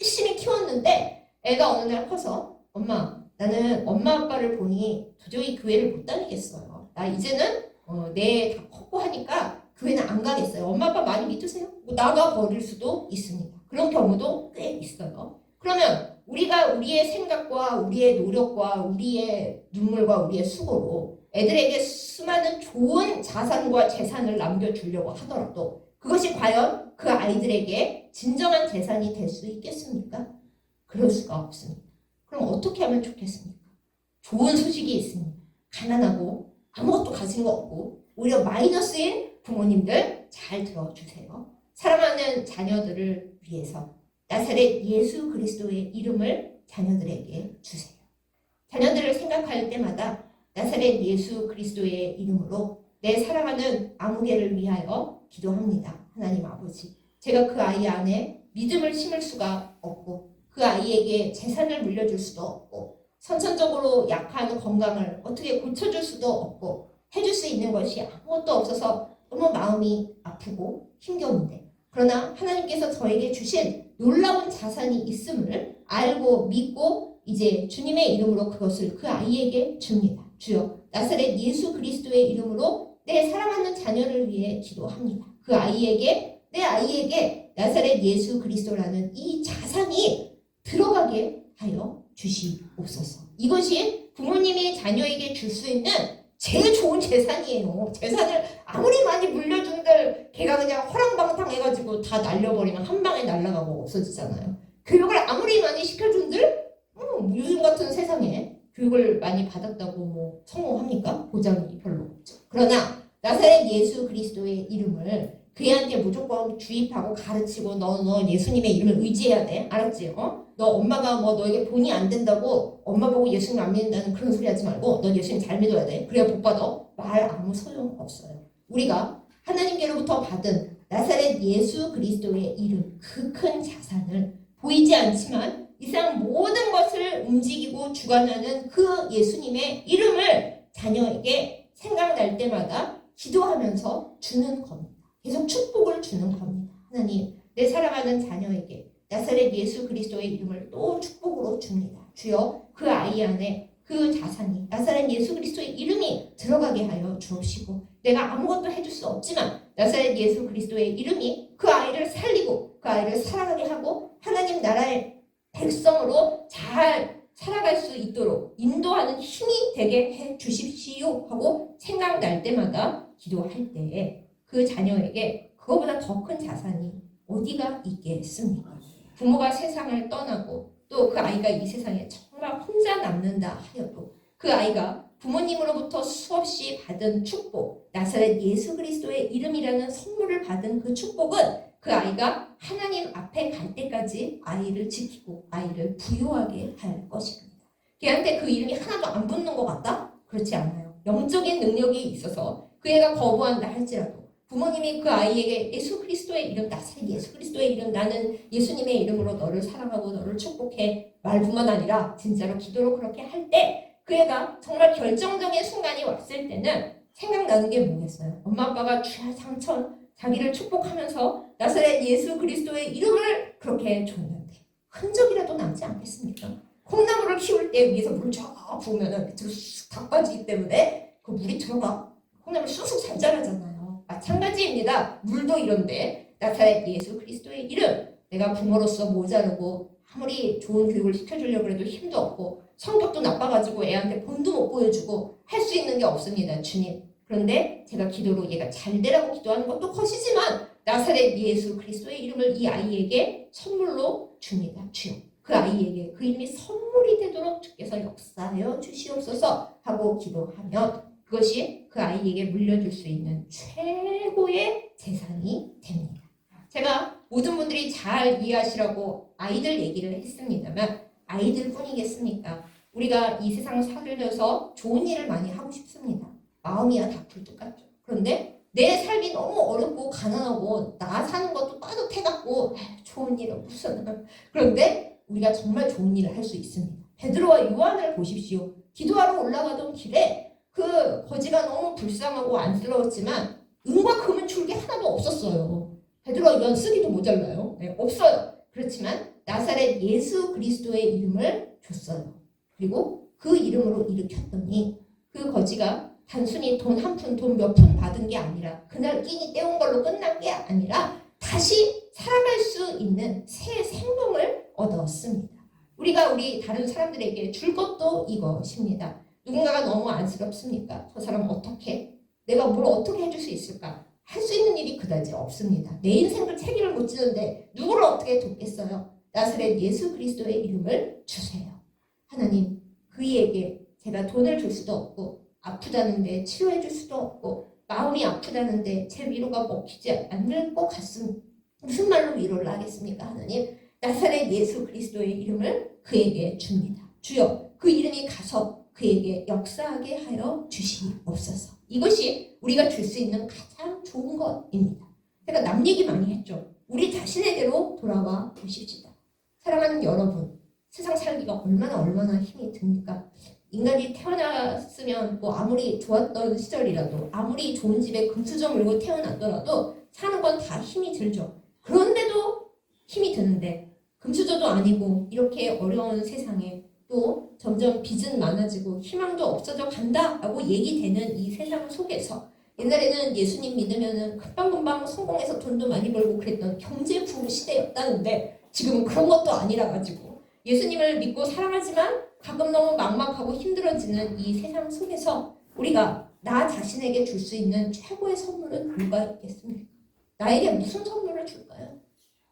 A: 열심히 키웠는데 애가 어느 날 커서 엄마 나는 엄마 아빠를 보니 도저히 교회를 못 다니겠어요. 나 이제는 내 다 컸고 하니까 교회는 안 가겠어요. 엄마 아빠 많이 믿으세요? 뭐 나가 버릴 수도 있습니다. 그런 경우도 꽤 있어요. 그러면 우리가 우리의 생각과 우리의 노력과 우리의 눈물과 우리의 수고로 애들에게 수많은 좋은 자산과 재산을 남겨주려고 하더라도 그것이 과연 그 아이들에게 진정한 재산이 될 수 있겠습니까? 그럴 수가 없습니다. 그럼 어떻게 하면 좋겠습니까? 좋은 소식이 있습니다. 가난하고 아무것도 가진 거 없고 오히려 마이너스인 부모님들 잘 들어주세요. 사랑하는 자녀들을 위해서 나사렛 예수 그리스도의 이름을 자녀들에게 주세요. 자녀들을 생각할 때마다 나사렛 예수 그리스도의 이름으로 내 사랑하는 아무개를 위하여 기도합니다. 하나님 아버지, 제가 그 아이 안에 믿음을 심을 수가 없고 그 아이에게 재산을 물려줄 수도 없고 선천적으로 약한 건강을 어떻게 고쳐줄 수도 없고 해줄 수 있는 것이 아무것도 없어서 너무 마음이 아프고 힘겨운데 그러나 하나님께서 저에게 주신 놀라운 자산이 있음을 알고 믿고 이제 주님의 이름으로 그것을 그 아이에게 줍니다. 주여 나사렛 예수 그리스도의 이름으로 내 사랑하는 자녀를 위해 기도합니다. 그 아이에게 내 아이에게 나사렛 예수 그리스도라는 이 자산이 들어가게 하여 주시옵소서. 이것이 부모님이 자녀에게 줄 수 있는 제일 좋은 재산이에요. 재산을 아무리 많이 물려준들 걔가 그냥 허랑방탕 해가지고 다 날려버리면 한 방에 날아가고 없어지잖아요. 교육을 아무리 많이 시켜준들 요즘 같은 세상에 교육을 많이 받았다고 뭐 성공합니까? 보장이 별로 없죠. 그러나 나사렛 예수 그리스도의 이름을 그 애한테 무조건 주입하고 가르치고 너 예수님의 이름을 의지해야 돼. 알았지? 너 엄마가 뭐 너에게 본이 안 된다고 엄마 보고 예수님 안 믿는다는 그런 소리 하지 말고 너 예수님 잘 믿어야 돼. 그래야 복 받아. 말 아무 소용 없어요. 우리가 하나님께로부터 받은 나사렛 예수 그리스도의 이름, 그 큰 자산을 보이지 않지만 이 세상 모든 것을 움직이고 주관하는 그 예수님의 이름을 자녀에게 생각날 때마다 기도하면서 주는 겁니다. 계속 축복을 주는 겁니다. 하나님, 내 사랑하는 자녀에게 나사렛 예수 그리스도의 이름을 또 축복으로 줍니다. 주여, 그 아이 안에 그 자산이 나사렛 예수 그리스도의 이름이 들어가게 하여 주옵시고, 내가 아무것도 해줄 수 없지만 나사렛 예수 그리스도의 이름이 그 아이를 살리고 그 아이를 살아가게 하고 하나님 나라의 백성으로 잘 살아갈 수 있도록 인도하는 힘이 되게 해 주십시오 하고 생각날 때마다 기도할 때에 그 자녀에게 그거보다 더 큰 자산이 어디가 있겠습니까? 부모가 세상을 떠나고 또 그 아이가 이 세상에 정말 혼자 남는다 하여도 그 아이가 부모님으로부터 수없이 받은 축복, 나사렛 예수 그리스도의 이름이라는 선물을 받은 그 축복은 그 아이가 하나님 앞에 갈 때까지 아이를 지키고 아이를 부유하게 할 것입니다. 걔한테 그 이름이 하나도 안 붙는 것 같다? 그렇지 않아요. 영적인 능력이 있어서 그 애가 거부한다 할지라도 부모님이 그 아이에게 예수 그리스도의 이름, 나사렛 예수 그리스도의 이름, 나는 예수님의 이름으로 너를 사랑하고 너를 축복해 말뿐만 아니라 진짜로 기도로 그렇게 할 때 그 애가 정말 결정적인 순간이 왔을 때는 생각나는 게 뭐겠어요? 엄마 아빠가 주야 상천 자기를 축복하면서 나사렛 예수 그리스도의 이름을 그렇게 줬는데 흔적이라도 남지 않겠습니까? 콩나물을 키울 때 위에서 물을 쫙 부으면 밑으로 쑥 다 빠지기 때문에 그 물이 들어가 콩나물 쑥쑥 잘 자라잖아요. 마찬가지입니다. 물도 이런데 나사렛 예수 그리스도의 이름, 내가 부모로서 모자르고 아무리 좋은 교육을 시켜주려고 해도 힘도 없고 성격도 나빠가지고 애한테 본도 못 보여주고 할 수 있는 게 없습니다. 주님. 그런데 제가 기도로 얘가 잘 되라고 기도하는 것도 것이지만 나사렛 예수 그리스도의 이름을 이 아이에게 선물로 줍니다. 주여. 그 아이에게 그 이름이 선물이 되도록 주께서 역사하여 주시옵소서 하고 기도하면 그것이 그 아이에게 물려줄 수 있는 최고의 재산이 됩니다. 제가 모든 분들이 잘 이해하시라고 아이들 얘기를 했습니다만 아이들 뿐이겠습니까? 우리가 이 세상 살면서 좋은 일을 많이 하고 싶습니다. 마음이야 다 굴뚝같죠. 그런데 내 삶이 너무 어렵고 가난하고 나 사는 것도 빠듯해갖고 좋은 일은 무슨 그런데 우리가 정말 좋은 일을 할 수 있습니다. 베드로와 요한을 보십시오. 기도하러 올라가던 길에 그 거지가 너무 불쌍하고 안쓰러웠지만 은과 금은 줄 게 하나도 없었어요. 베드로와 요한 쓰기도 모자라요. 네, 없어요. 그렇지만 나사렛 예수 그리스도의 이름을 줬어요. 그리고 그 이름으로 일으켰더니 그 거지가 단순히 돈 한 푼, 돈 몇 푼 받은 게 아니라 그날 끼니 때운 걸로 끝난 게 아니라 다시 살아갈 수 있는 새 생명을 얻었습니다. 우리가 우리 다른 사람들에게 줄 것도 이것입니다. 누군가가 너무 안쓰럽습니까? 저 사람 어떻게? 내가 뭘 어떻게 해줄 수 있을까? 할 수 있는 일이 그다지 없습니다. 내 인생을 책임을 못 지는데 누구를 어떻게 돕겠어요? 나사렛 예수 그리스도의 이름을 주세요. 하나님, 그이에게 제가 돈을 줄 수도 없고 아프다는데 치료해 줄 수도 없고 마음이 아프다는데 제 위로가 먹히지 않을 것 같습니다. 무슨 말로 위로를 하겠습니까? 하나님, 나사렛 예수 그리스도의 이름을 그에게 줍니다. 주여, 그 이름이 가서 그에게 역사하게 하여 주시옵소서. 이것이 우리가 줄 수 있는 가장 좋은 것입니다. 제가 남 얘기 많이 했죠. 우리 자신에게로 돌아와 보십시다. 사랑하는 여러분, 세상 살기가 얼마나 힘이 듭니까? 인간이 태어났으면 뭐 아무리 좋았던 시절이라도 아무리 좋은 집에 금수저 물고 태어났더라도 사는 건 다 힘이 들죠. 그런데도 힘이 드는데 금수저도 아니고 이렇게 어려운 세상에 또 점점 빚은 많아지고 희망도 없어져 간다라고 얘기되는 이 세상 속에서 옛날에는 예수님 믿으면은 금방금방 성공해서 돈도 많이 벌고 그랬던 경제 부흥 시대였다는데 지금은 그런 것도 아니라 가지고 예수님을 믿고 사랑하지만 가끔 너무 막막하고 힘들어지는 이 세상 속에서 우리가 나 자신에게 줄 수 있는 최고의 선물은 뭐가 있겠습니까? 나에게 무슨 선물을 줄까요?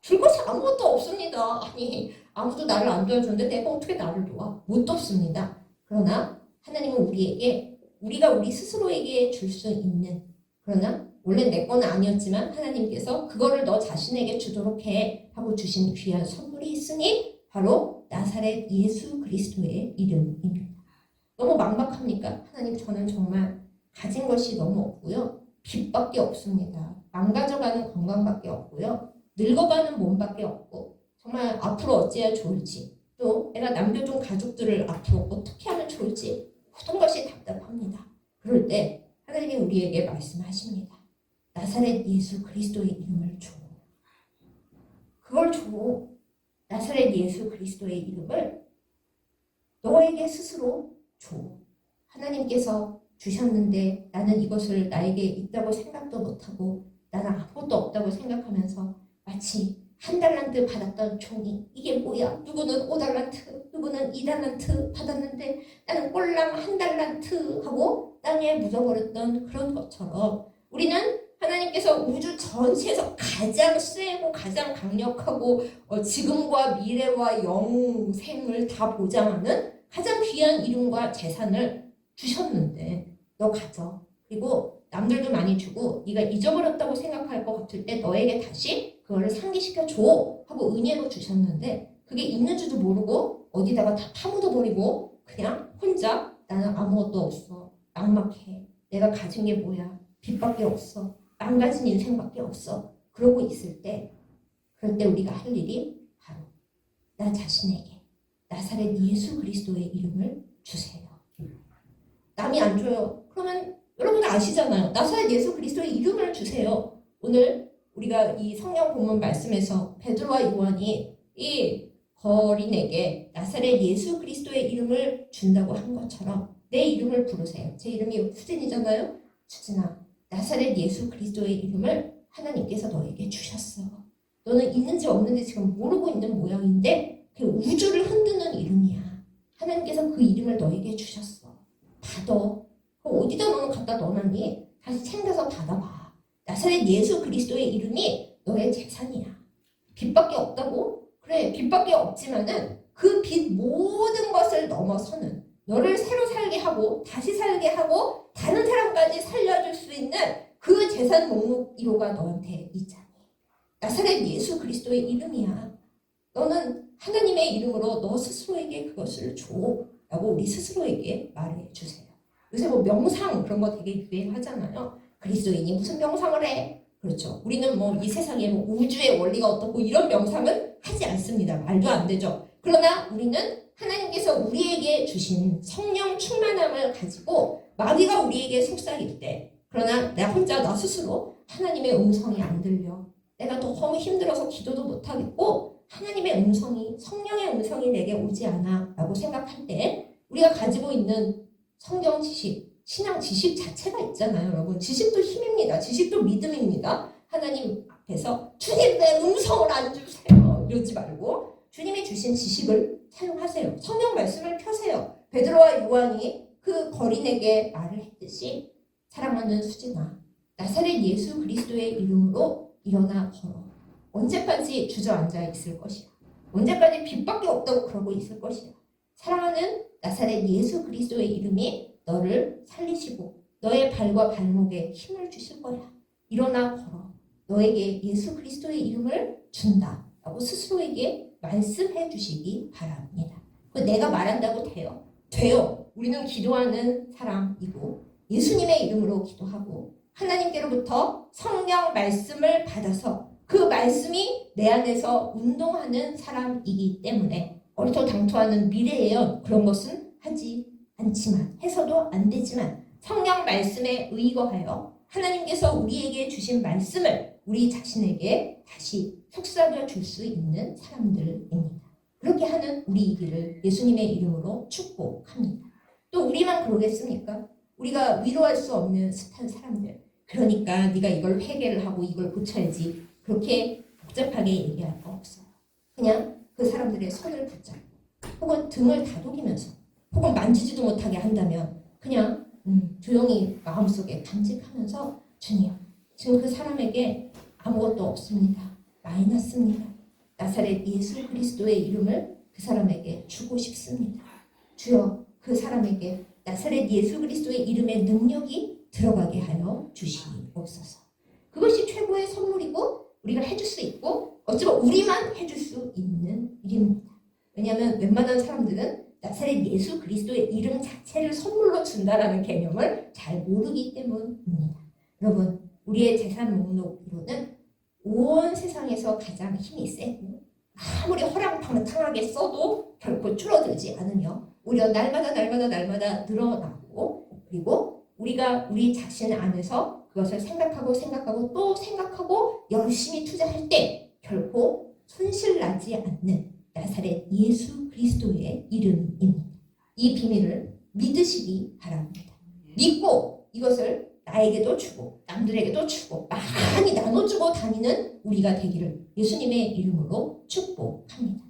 A: 줄 것이 아무것도 없습니다. 아니, 아무도 나를 안 도와주는데 내가 어떻게 나를 도와? 못 돕습니다. 그러나 하나님은 우리에게 우리가 우리 스스로에게 줄 수 있는 그러나 원래 내 거는 아니었지만 하나님께서 그거를 너 자신에게 주도록 해 하고 주신 귀한 선물이 있으니 바로 나사렛 예수 그리스도의 이름입니다. 너무 막막합니까? 하나님, 저는 정말 가진 것이 너무 없고요. 빚밖에 없습니다. 망가져가는 건강밖에 없고요. 늙어가는 몸밖에 없고 정말 앞으로 어찌해야 좋을지, 또 내가 남겨둔 가족들을 앞으로 어떻게 하면 좋을지 모든 것이 답답합니다. 그럴 때 하나님이 우리에게 말씀하십니다. 나사렛 예수 그리스도의 이름을 줘. 그걸 줘. 나사렛 예수 그리스도의 이름을 너에게 스스로 줘. 하나님께서 주셨는데 나는 이것을 나에게 있다고 생각도 못하고 나는 아무것도 없다고 생각하면서 마치 한 달란트 받았던 종이 이게 뭐야? 누구는 5달란트, 누구는 2달란트 받았는데 나는 꼴랑 한 달란트 하고 땅에 묻어버렸던 그런 것처럼 우리는 하나님께서 우주 전체에서 가장 세고 가장 강력하고 지금과 미래와 영생을 다 보장하는 가장 귀한 이름과 재산을 주셨는데 너 가져. 그리고 남들도 많이 주고 네가 잊어버렸다고 생각할 것 같을 때 너에게 다시 그거를 상기시켜 줘 하고 은혜로 주셨는데 그게 있는 줄도 모르고 어디다가 다 파묻어버리고 그냥 혼자 나는 아무것도 없어. 막막해. 내가 가진 게 뭐야. 빚밖에 없어. 망가진 인생밖에 없어. 그러고 있을 때 그럴 때 우리가 할 일이 바로 나 자신에게 나사렛 예수 그리스도의 이름을 주세요. 남이 안 줘요. 그러면 여러분 아시잖아요. 나사렛 예수 그리스도의 이름을 주세요. 오늘 우리가 이 성경 본문 말씀에서 베드로와 요한이 이 거린에게 나사렛 예수 그리스도의 이름을 준다고 한 것처럼 내 이름을 부르세요. 제 이름이 수진이잖아요. 수진아, 나사렛 예수 그리스도의 이름을 하나님께서 너에게 주셨어. 너는 있는지 없는지 지금 모르고 있는 모양인데 그 우주를 흔드는 이름이야. 하나님께서 그 이름을 너에게 주셨어. 받아. 어디다 너는 갖다 넣어놨니? 다시 챙겨서 받아봐. 나사렛 예수 그리스도의 이름이 너의 재산이야. 빚밖에 없다고? 그래, 빚밖에 없지만은 그 빚 모든 것을 넘어서는 너를 새로 살게 하고 다시 살게 하고 다른 사람까지 살려줄 수 있는 그 재산 목록 1호가 너한테 있잖니. 나사렛 예수 그리스도의 이름이야. 너는 하나님의 이름으로 너 스스로에게 그것을 줘 라고 우리 스스로에게 말해주세요. 요새 뭐 명상 그런 거 되게 유행하잖아요. 그리스도인이 무슨 명상을 해? 그렇죠. 우리는 뭐 이 세상에 뭐 우주의 원리가 어떻고 이런 명상은 하지 않습니다. 말도 안 되죠. 그러나 우리는 하나님께서 우리에게 주신 성령 충만함을 가지고 마귀가 우리에게 속삭일 때, 그러나 나 혼자 나 스스로 하나님의 음성이 안 들려. 내가 너무 힘들어서 기도도 못하겠고 하나님의 음성이, 성령의 음성이 내게 오지 않아 라고 생각할 때 우리가 가지고 있는 성경 지식, 신앙 지식 자체가 있잖아요. 여러분, 지식도 힘입니다. 지식도 믿음입니다. 하나님 앞에서 주님 내 음성을 안 주세요 이러지 말고 주님이 주신 지식을 사용하세요. 성경 말씀을 펴세요. 베드로와 요한이 그 거린에게 말을 했듯이 사랑하는 수진아, 나사렛 예수 그리스도의 이름으로 일어나 걸어. 언제까지 주저앉아 있을 것이야. 언제까지 빚밖에 없다고 그러고 있을 것이야. 사랑하는 나사렛 예수 그리스도의 이름이 너를 살리시고 너의 발과 발목에 힘을 주실 거야. 일어나 걸어. 너에게 예수 그리스도의 이름을 준다 라고 스스로에게 말씀해 주시기 바랍니다. 내가 말한다고 돼요? 돼요. 우리는 기도하는 사람이고 예수님의 이름으로 기도하고 하나님께로부터 성령 말씀을 받아서 그 말씀이 내 안에서 운동하는 사람이기 때문에 얼토당토하는 미래의 연 그런 것은 하지 않지만, 해서도 안 되지만 성령 말씀에 의거하여 하나님께서 우리에게 주신 말씀을 우리 자신에게 다시 속삭여 줄 수 있는 사람들입니다. 그렇게 하는 우리이기를 예수님의 이름으로 축복합니다. 또 우리만 그러겠습니까? 우리가 위로할 수 없는 숱한 사람들, 그러니까 네가 이걸 회개를 하고 이걸 고쳐야지, 그렇게 복잡하게 얘기할 거 없어요. 그냥 그 사람들의 손을 붙잡고 혹은 등을 다독이면서 혹은 만지지도 못하게 한다면 그냥 조용히 마음속에 간직하면서 주님, 지금 그 사람에게 아무것도 없습니다. 마이너스입니다. 나사렛 예수 그리스도의 이름을 그 사람에게 주고 싶습니다. 주여, 그 사람에게 나사렛 예수 그리스도의 이름의 능력이 들어가게 하여 주시옵소서. 그것이 최고의 선물이고 우리가 해줄 수 있고 어쩌면 우리만 해줄 수 있는 일입니다. 왜냐하면 웬만한 사람들은 나사렛 예수 그리스도의 이름 자체를 선물로 준다라는 개념을 잘 모르기 때문입니다. 여러분, 우리의 재산 목록으로는 온 세상에서 가장 힘이 세고 아무리 허랑방탕하게 써도 결코 줄어들지 않으며 오히려 날마다 늘어나고, 그리고 우리가 우리 자신 안에서 그것을 생각하고 또 생각하고 열심히 투자할 때 결코 손실나지 않는 나사렛 예수 그리스도의 이름입니다. 이 비밀을 믿으시기 바랍니다. 믿고 이것을 나에게도 주고 남들에게도 주고 많이 나눠주고 다니는 우리가 되기를 예수님의 이름으로 축복합니다.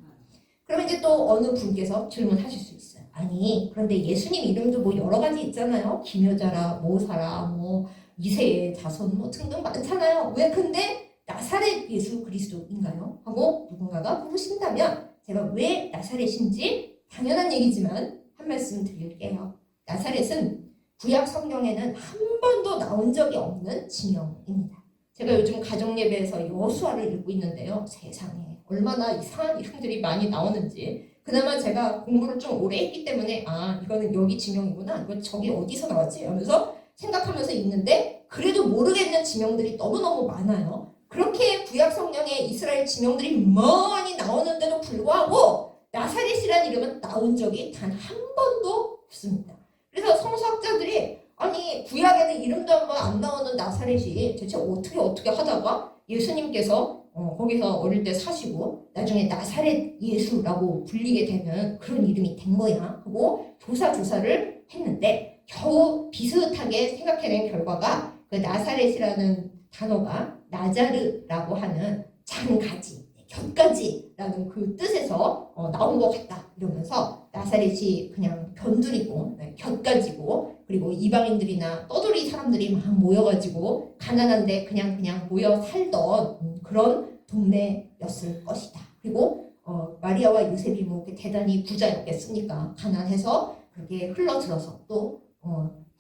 A: 그러면 이제 또 어느 분께서 질문하실 수 있어요. 아니, 그런데 예수님 이름도 뭐 여러 가지 있잖아요. 기묘자라, 모사라, 뭐 이세의 자손 뭐 등등 많잖아요. 왜 근데 나사렛 예수 그리스도인가요? 하고 누군가가 물으신다면 제가 왜 나사렛인지 당연한 얘기지만 한 말씀 드릴게요. 나사렛은 구약 성경에는 한 번도 나온 적이 없는 지명입니다. 제가 요즘 가정예배에서 여호수아를 읽고 있는데요. 세상에 얼마나 이상한 이름들이 많이 나오는지 그나마 제가 공부를 좀 오래 했기 때문에 이거는 여기 지명이구나, 이건 저기 어디서 나왔지 하면서 생각하면서 읽는데 그래도 모르겠는 지명들이 너무너무 많아요. 그렇게 구약 성경에 이스라엘 지명들이 많이 나오는데도 불구하고 나사렛이라는 이름은 나온 적이 단 한 번도 없습니다. 그래서 성서학자들이 아니 구약에는 이름도 한 번 안 나오는 나사렛이 대체 어떻게 하다가 예수님께서 거기서 어릴 때 사시고 나중에 나사렛 예수라고 불리게 되는 그런 이름이 된 거야 하고 조사를 했는데 겨우 비슷하게 생각해낸 결과가 그 나사렛이라는 단어가 나자르라고 하는 장가지, 곁가지라는 그 뜻에서 나온 것 같다 이러면서 나사렛이 그냥 변두리고 곁가지고 그리고 이방인들이나 떠돌이 사람들이 막 모여가지고 가난한데 그냥 모여 살던 그런 동네였을 것이다. 그리고 마리아와 요셉이 뭐 대단히 부자였겠습니까? 가난해서 그렇게 흘러들어서 또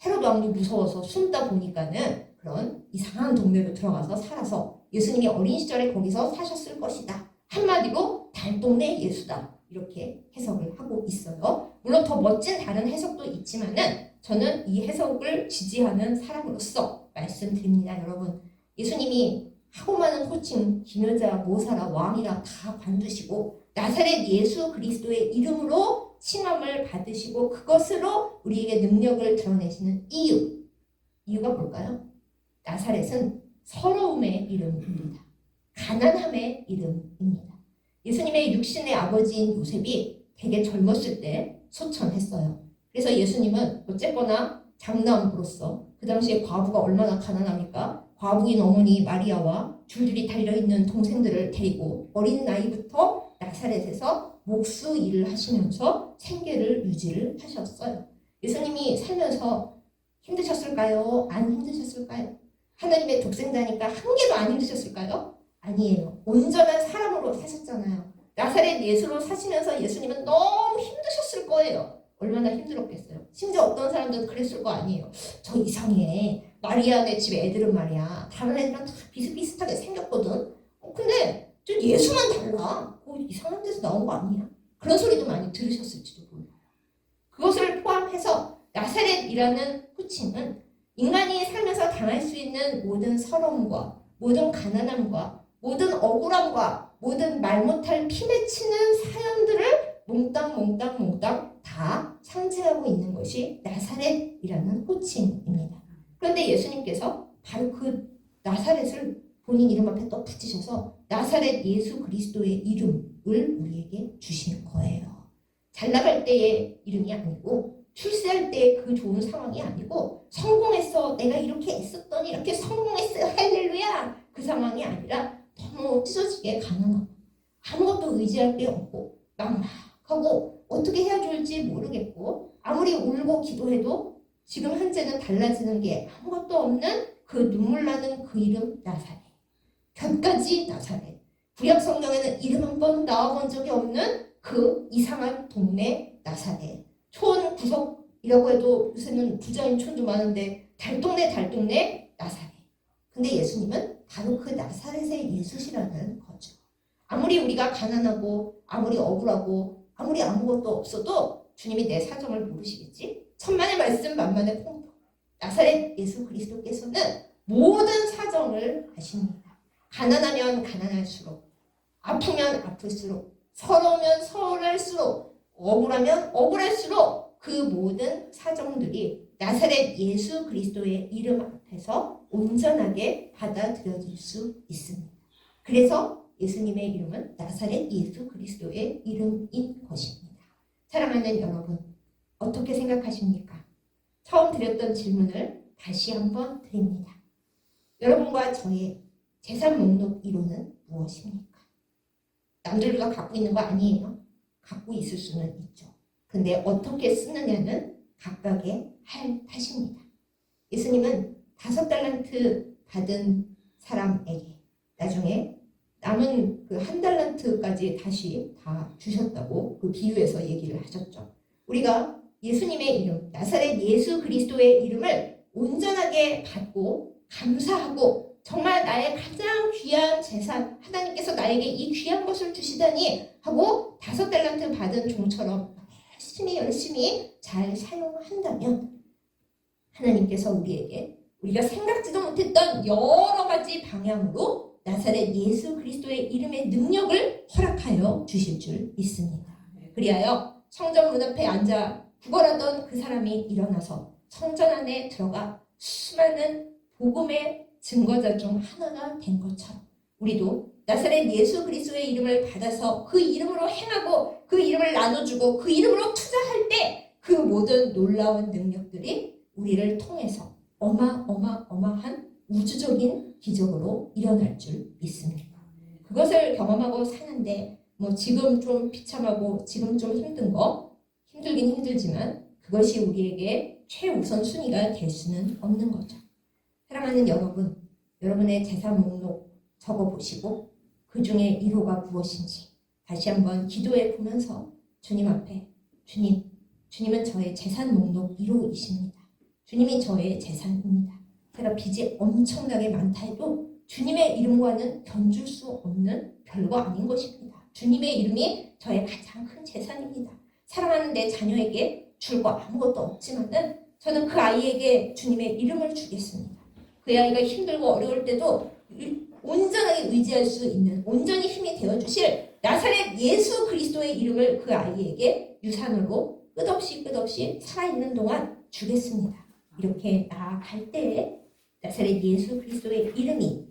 A: 헤롯 왕도 무서워서 숨다 보니까는 그런 이상한 동네로 들어가서 살아서 예수님이 어린 시절에 거기서 사셨을 것이다. 한마디로 달동네 예수다. 이렇게 해석을 하고 있어요. 물론 더 멋진 다른 해석도 있지만은 저는 이 해석을 지지하는 사람으로서 말씀드립니다. 여러분, 예수님이 하고 많은 호칭, 기묘자, 모사라, 왕이라 다 관두시고 나사렛 예수 그리스도의 이름으로 칭함을 받으시고 그것으로 우리에게 능력을 드러내시는 이유가 뭘까요? 나사렛은 서러움의 이름입니다. 가난함의 이름입니다. 예수님의 육신의 아버지인 요셉이 되게 젊었을 때 소천했어요. 그래서 예수님은 어쨌거나 장남으로서 그 당시에 과부가 얼마나 가난합니까? 과부인 어머니 마리아와 줄줄이 달려있는 동생들을 데리고 어린 나이부터 나사렛에서 목수 일을 하시면서 생계를 유지를 하셨어요. 예수님이 살면서 힘드셨을까요? 안 힘드셨을까요? 하나님의 독생자니까 한 개도 안 힘드셨을까요? 아니에요. 온전한 사람으로 사셨잖아요. 나사렛 예수로 사시면서 예수님은 너무 힘드셨을 거예요. 얼마나 힘들었겠어요. 심지어 어떤 사람들은 그랬을 거 아니에요. 저 이상해. 마리아네 집에 애들은 말이야. 다른 애들은 다 비슷비슷하게 생겼거든. 근데 저 예수만 달라. 이상한 데서 나온 거 아니야? 그런 소리도 많이 들으셨을지도 몰라요. 그것을 포함해서 나사렛이라는 호칭은 인간이 살면서 당할 수 있는 모든 서러움과 모든 가난함과 모든 억울함과 모든 말 못할 피맺히는 사연들을 몽땅 다 상징하고 있는 것이 나사렛이라는 호칭입니다. 그런데 예수님께서 바로 그 나사렛을 본인 이름 앞에 또 붙이셔서 나사렛 예수 그리스도의 이름을 우리에게 주신 거예요. 잘 나갈 때의 이름이 아니고 출세할 때 그 좋은 상황이 아니고 성공했어, 내가 이렇게 애썼더니 이렇게 성공했어요, 할렐루야, 그 상황이 아니라 너무 찢어지게 가난하고 아무것도 의지할 게 없고 막막하고 어떻게 해야 좋을지 모르겠고 아무리 울고 기도해도 지금 현재는 달라지는 게 아무것도 없는 그 눈물 나는 그 이름 나사렛, 곁가지 나사렛, 구약 성경에는 이름 한 번 나와본 적이 없는 그 이상한 동네 나사렛, 촌 구석이라고 해도 요새는 부자인 촌도 많은데 달동네 나사렛. 근데 예수님은 바로 그 나사렛의 예수시라는 거죠. 아무리 우리가 가난하고 아무리 억울하고 아무리 아무것도 없어도 주님이 내 사정을 모르시겠지? 천만의 말씀 만만의 공부. 나사렛 예수 그리스도께서는 모든 사정을 아십니다. 가난하면 가난할수록, 아프면 아플수록, 서러우면 서러울수록, 억울하면 억울할수록 그 모든 사정들이 나사렛 예수 그리스도의 이름 앞에서 온전하게 받아들여질 수 있습니다. 그래서 예수님의 이름은 나사렛 예수 그리스도의 이름인 것입니다. 사랑하는 여러분, 어떻게 생각하십니까? 처음 드렸던 질문을 다시 한번 드립니다. 여러분과 저의 재산 목록 1호는 무엇입니까? 남들과 갖고 있는 거 아니에요. 갖고 있을 수는 있죠. 근데 어떻게 쓰느냐는 각각의 할 탓입니다. 예수님은 5달란트 받은 사람에게 나중에 남은 그 1달란트까지 다시 다 주셨다고 그 비유에서 얘기를 하셨죠. 우리가 예수님의 이름, 나사렛 예수 그리스도의 이름을 온전하게 받고 감사하고 정말 나의 가장 귀한 재산, 하나님께서 나에게 이 귀한 것을 주시다니 하고 5달란트 받은 종처럼 열심히 잘 사용한다면 하나님께서 우리에게 우리가 생각지도 못했던 여러 가지 방향으로 나사렛 예수 그리스도의 이름의 능력을 허락하여 주실 줄 믿습니다. 그리하여 성전 문 앞에 앉아 구걸하던 그 사람이 일어나서 성전 안에 들어가 수많은 복음의 증거자 중 하나가 된 것처럼 우리도 나사렛 예수 그리스도의 이름을 받아서 그 이름으로 행하고 그 이름을 나눠주고 그 이름으로 투자할 때 그 모든 놀라운 능력들이 우리를 통해서 어마어마한 우주적인 기적으로 일어날 줄 믿습니다. 그것을 경험하고 사는데 지금 좀 비참하고 지금 좀 힘들긴 힘들지만 그것이 우리에게 최우선 순위가 될 수는 없는 거죠. 사랑하는 여러분, 여러분의 재산 목록 적어보시고 그 중에 1호가 무엇인지 다시 한번 기도해 보면서 주님 앞에 주님은 저의 재산 목록 1호이십니다. 주님이 저의 재산입니다. 제가 빚이 엄청나게 많다 해도 주님의 이름과는 견줄 수 없는 별거 아닌 것입니다. 주님의 이름이 저의 가장 큰 재산입니다. 사랑하는 내 자녀에게 줄 거 아무것도 없지만은 저는 그 아이에게 주님의 이름을 주겠습니다. 그 아이가 힘들고 어려울 때도 온전하게 의지할 수 있는 온전히 힘이 되어주실 나사렛 예수 그리스도의 이름을 그 아이에게 유산으로 끝없이 살아있는 동안 주겠습니다. 이렇게 나아갈 때에 나사렛 예수 그리스도의 이름이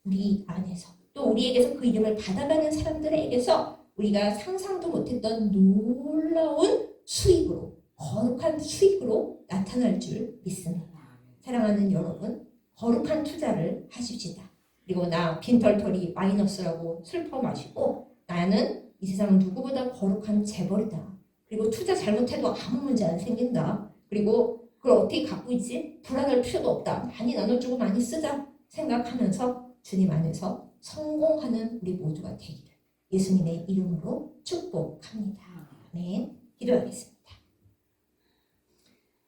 A: 우리 안에서 또 우리에게서 그 이름을 받아가는 사람들에게서 우리가 상상도 못했던 놀라운 수익으로 거룩한 수익으로 나타날 줄 믿습니다. 사랑하는 여러분, 거룩한 투자를 하십시다. 그리고 나 빈털털이 마이너스라고 슬퍼 마시고 나는 이 세상 누구보다 거룩한 재벌이다. 그리고 투자 잘못해도 아무 문제 안 생긴다. 그리고 그걸 어떻게 갖고 있지? 불안할 필요도 없다. 많이 나눠주고 많이 쓰자 생각하면서 주님 안에서 성공하는 우리 모두가 되기를 예수님의 이름으로 축복합니다. 아멘. 기도하겠습니다.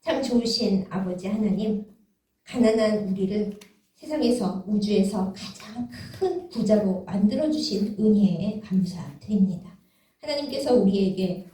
A: 참 좋으신 아버지 하나님, 가난한 우리를 세상에서 우주에서 가장 큰 부자로 만들어주신 은혜에 감사드립니다. 하나님께서 우리에게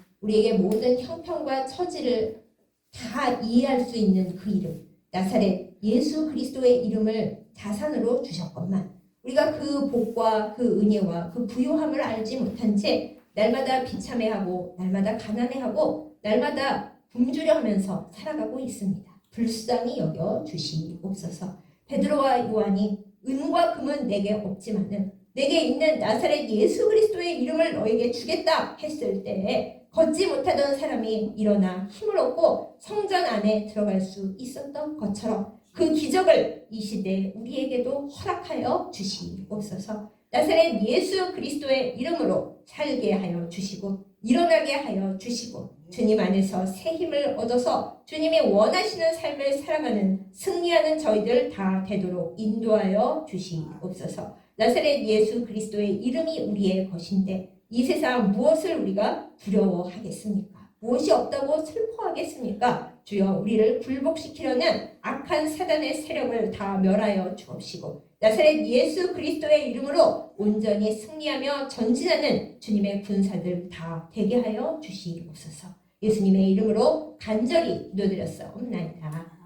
A: 모든 형편과 처지를 다 이해할 수 있는 그 이름, 나사렛 예수 그리스도의 이름을 자산으로 주셨건만 우리가 그 복과 그 은혜와 그 부요함을 알지 못한 채 날마다 비참해하고 날마다 가난해하고 날마다 굶주려 하면서 살아가고 있습니다. 불쌍히 여겨 주시옵소서. 베드로와 요한이 은과 금은 내게 없지만은 내게 있는 나사렛 예수 그리스도의 이름을 너에게 주겠다 했을 때에 걷지 못하던 사람이 일어나 힘을 얻고 성전 안에 들어갈 수 있었던 것처럼 그 기적을 이 시대에 우리에게도 허락하여 주시옵소서. 나사렛 예수 그리스도의 이름으로 살게 하여 주시고 일어나게 하여 주시고 주님 안에서 새 힘을 얻어서 주님이 원하시는 삶을 살아가는 승리하는 저희들 다 되도록 인도하여 주시옵소서. 나사렛 예수 그리스도의 이름이 우리의 것인데 이 세상 무엇을 우리가 두려워하겠습니까? 무엇이 없다고 슬퍼하겠습니까? 주여 우리를 굴복시키려는 악한 사단의 세력을 다 멸하여 주옵시고 나사렛 예수 그리스도의 이름으로 온전히 승리하며 전진하는 주님의 군사들 다 되게 하여 주시옵소서. 예수님의 이름으로 간절히 기도드렸사옵나이다.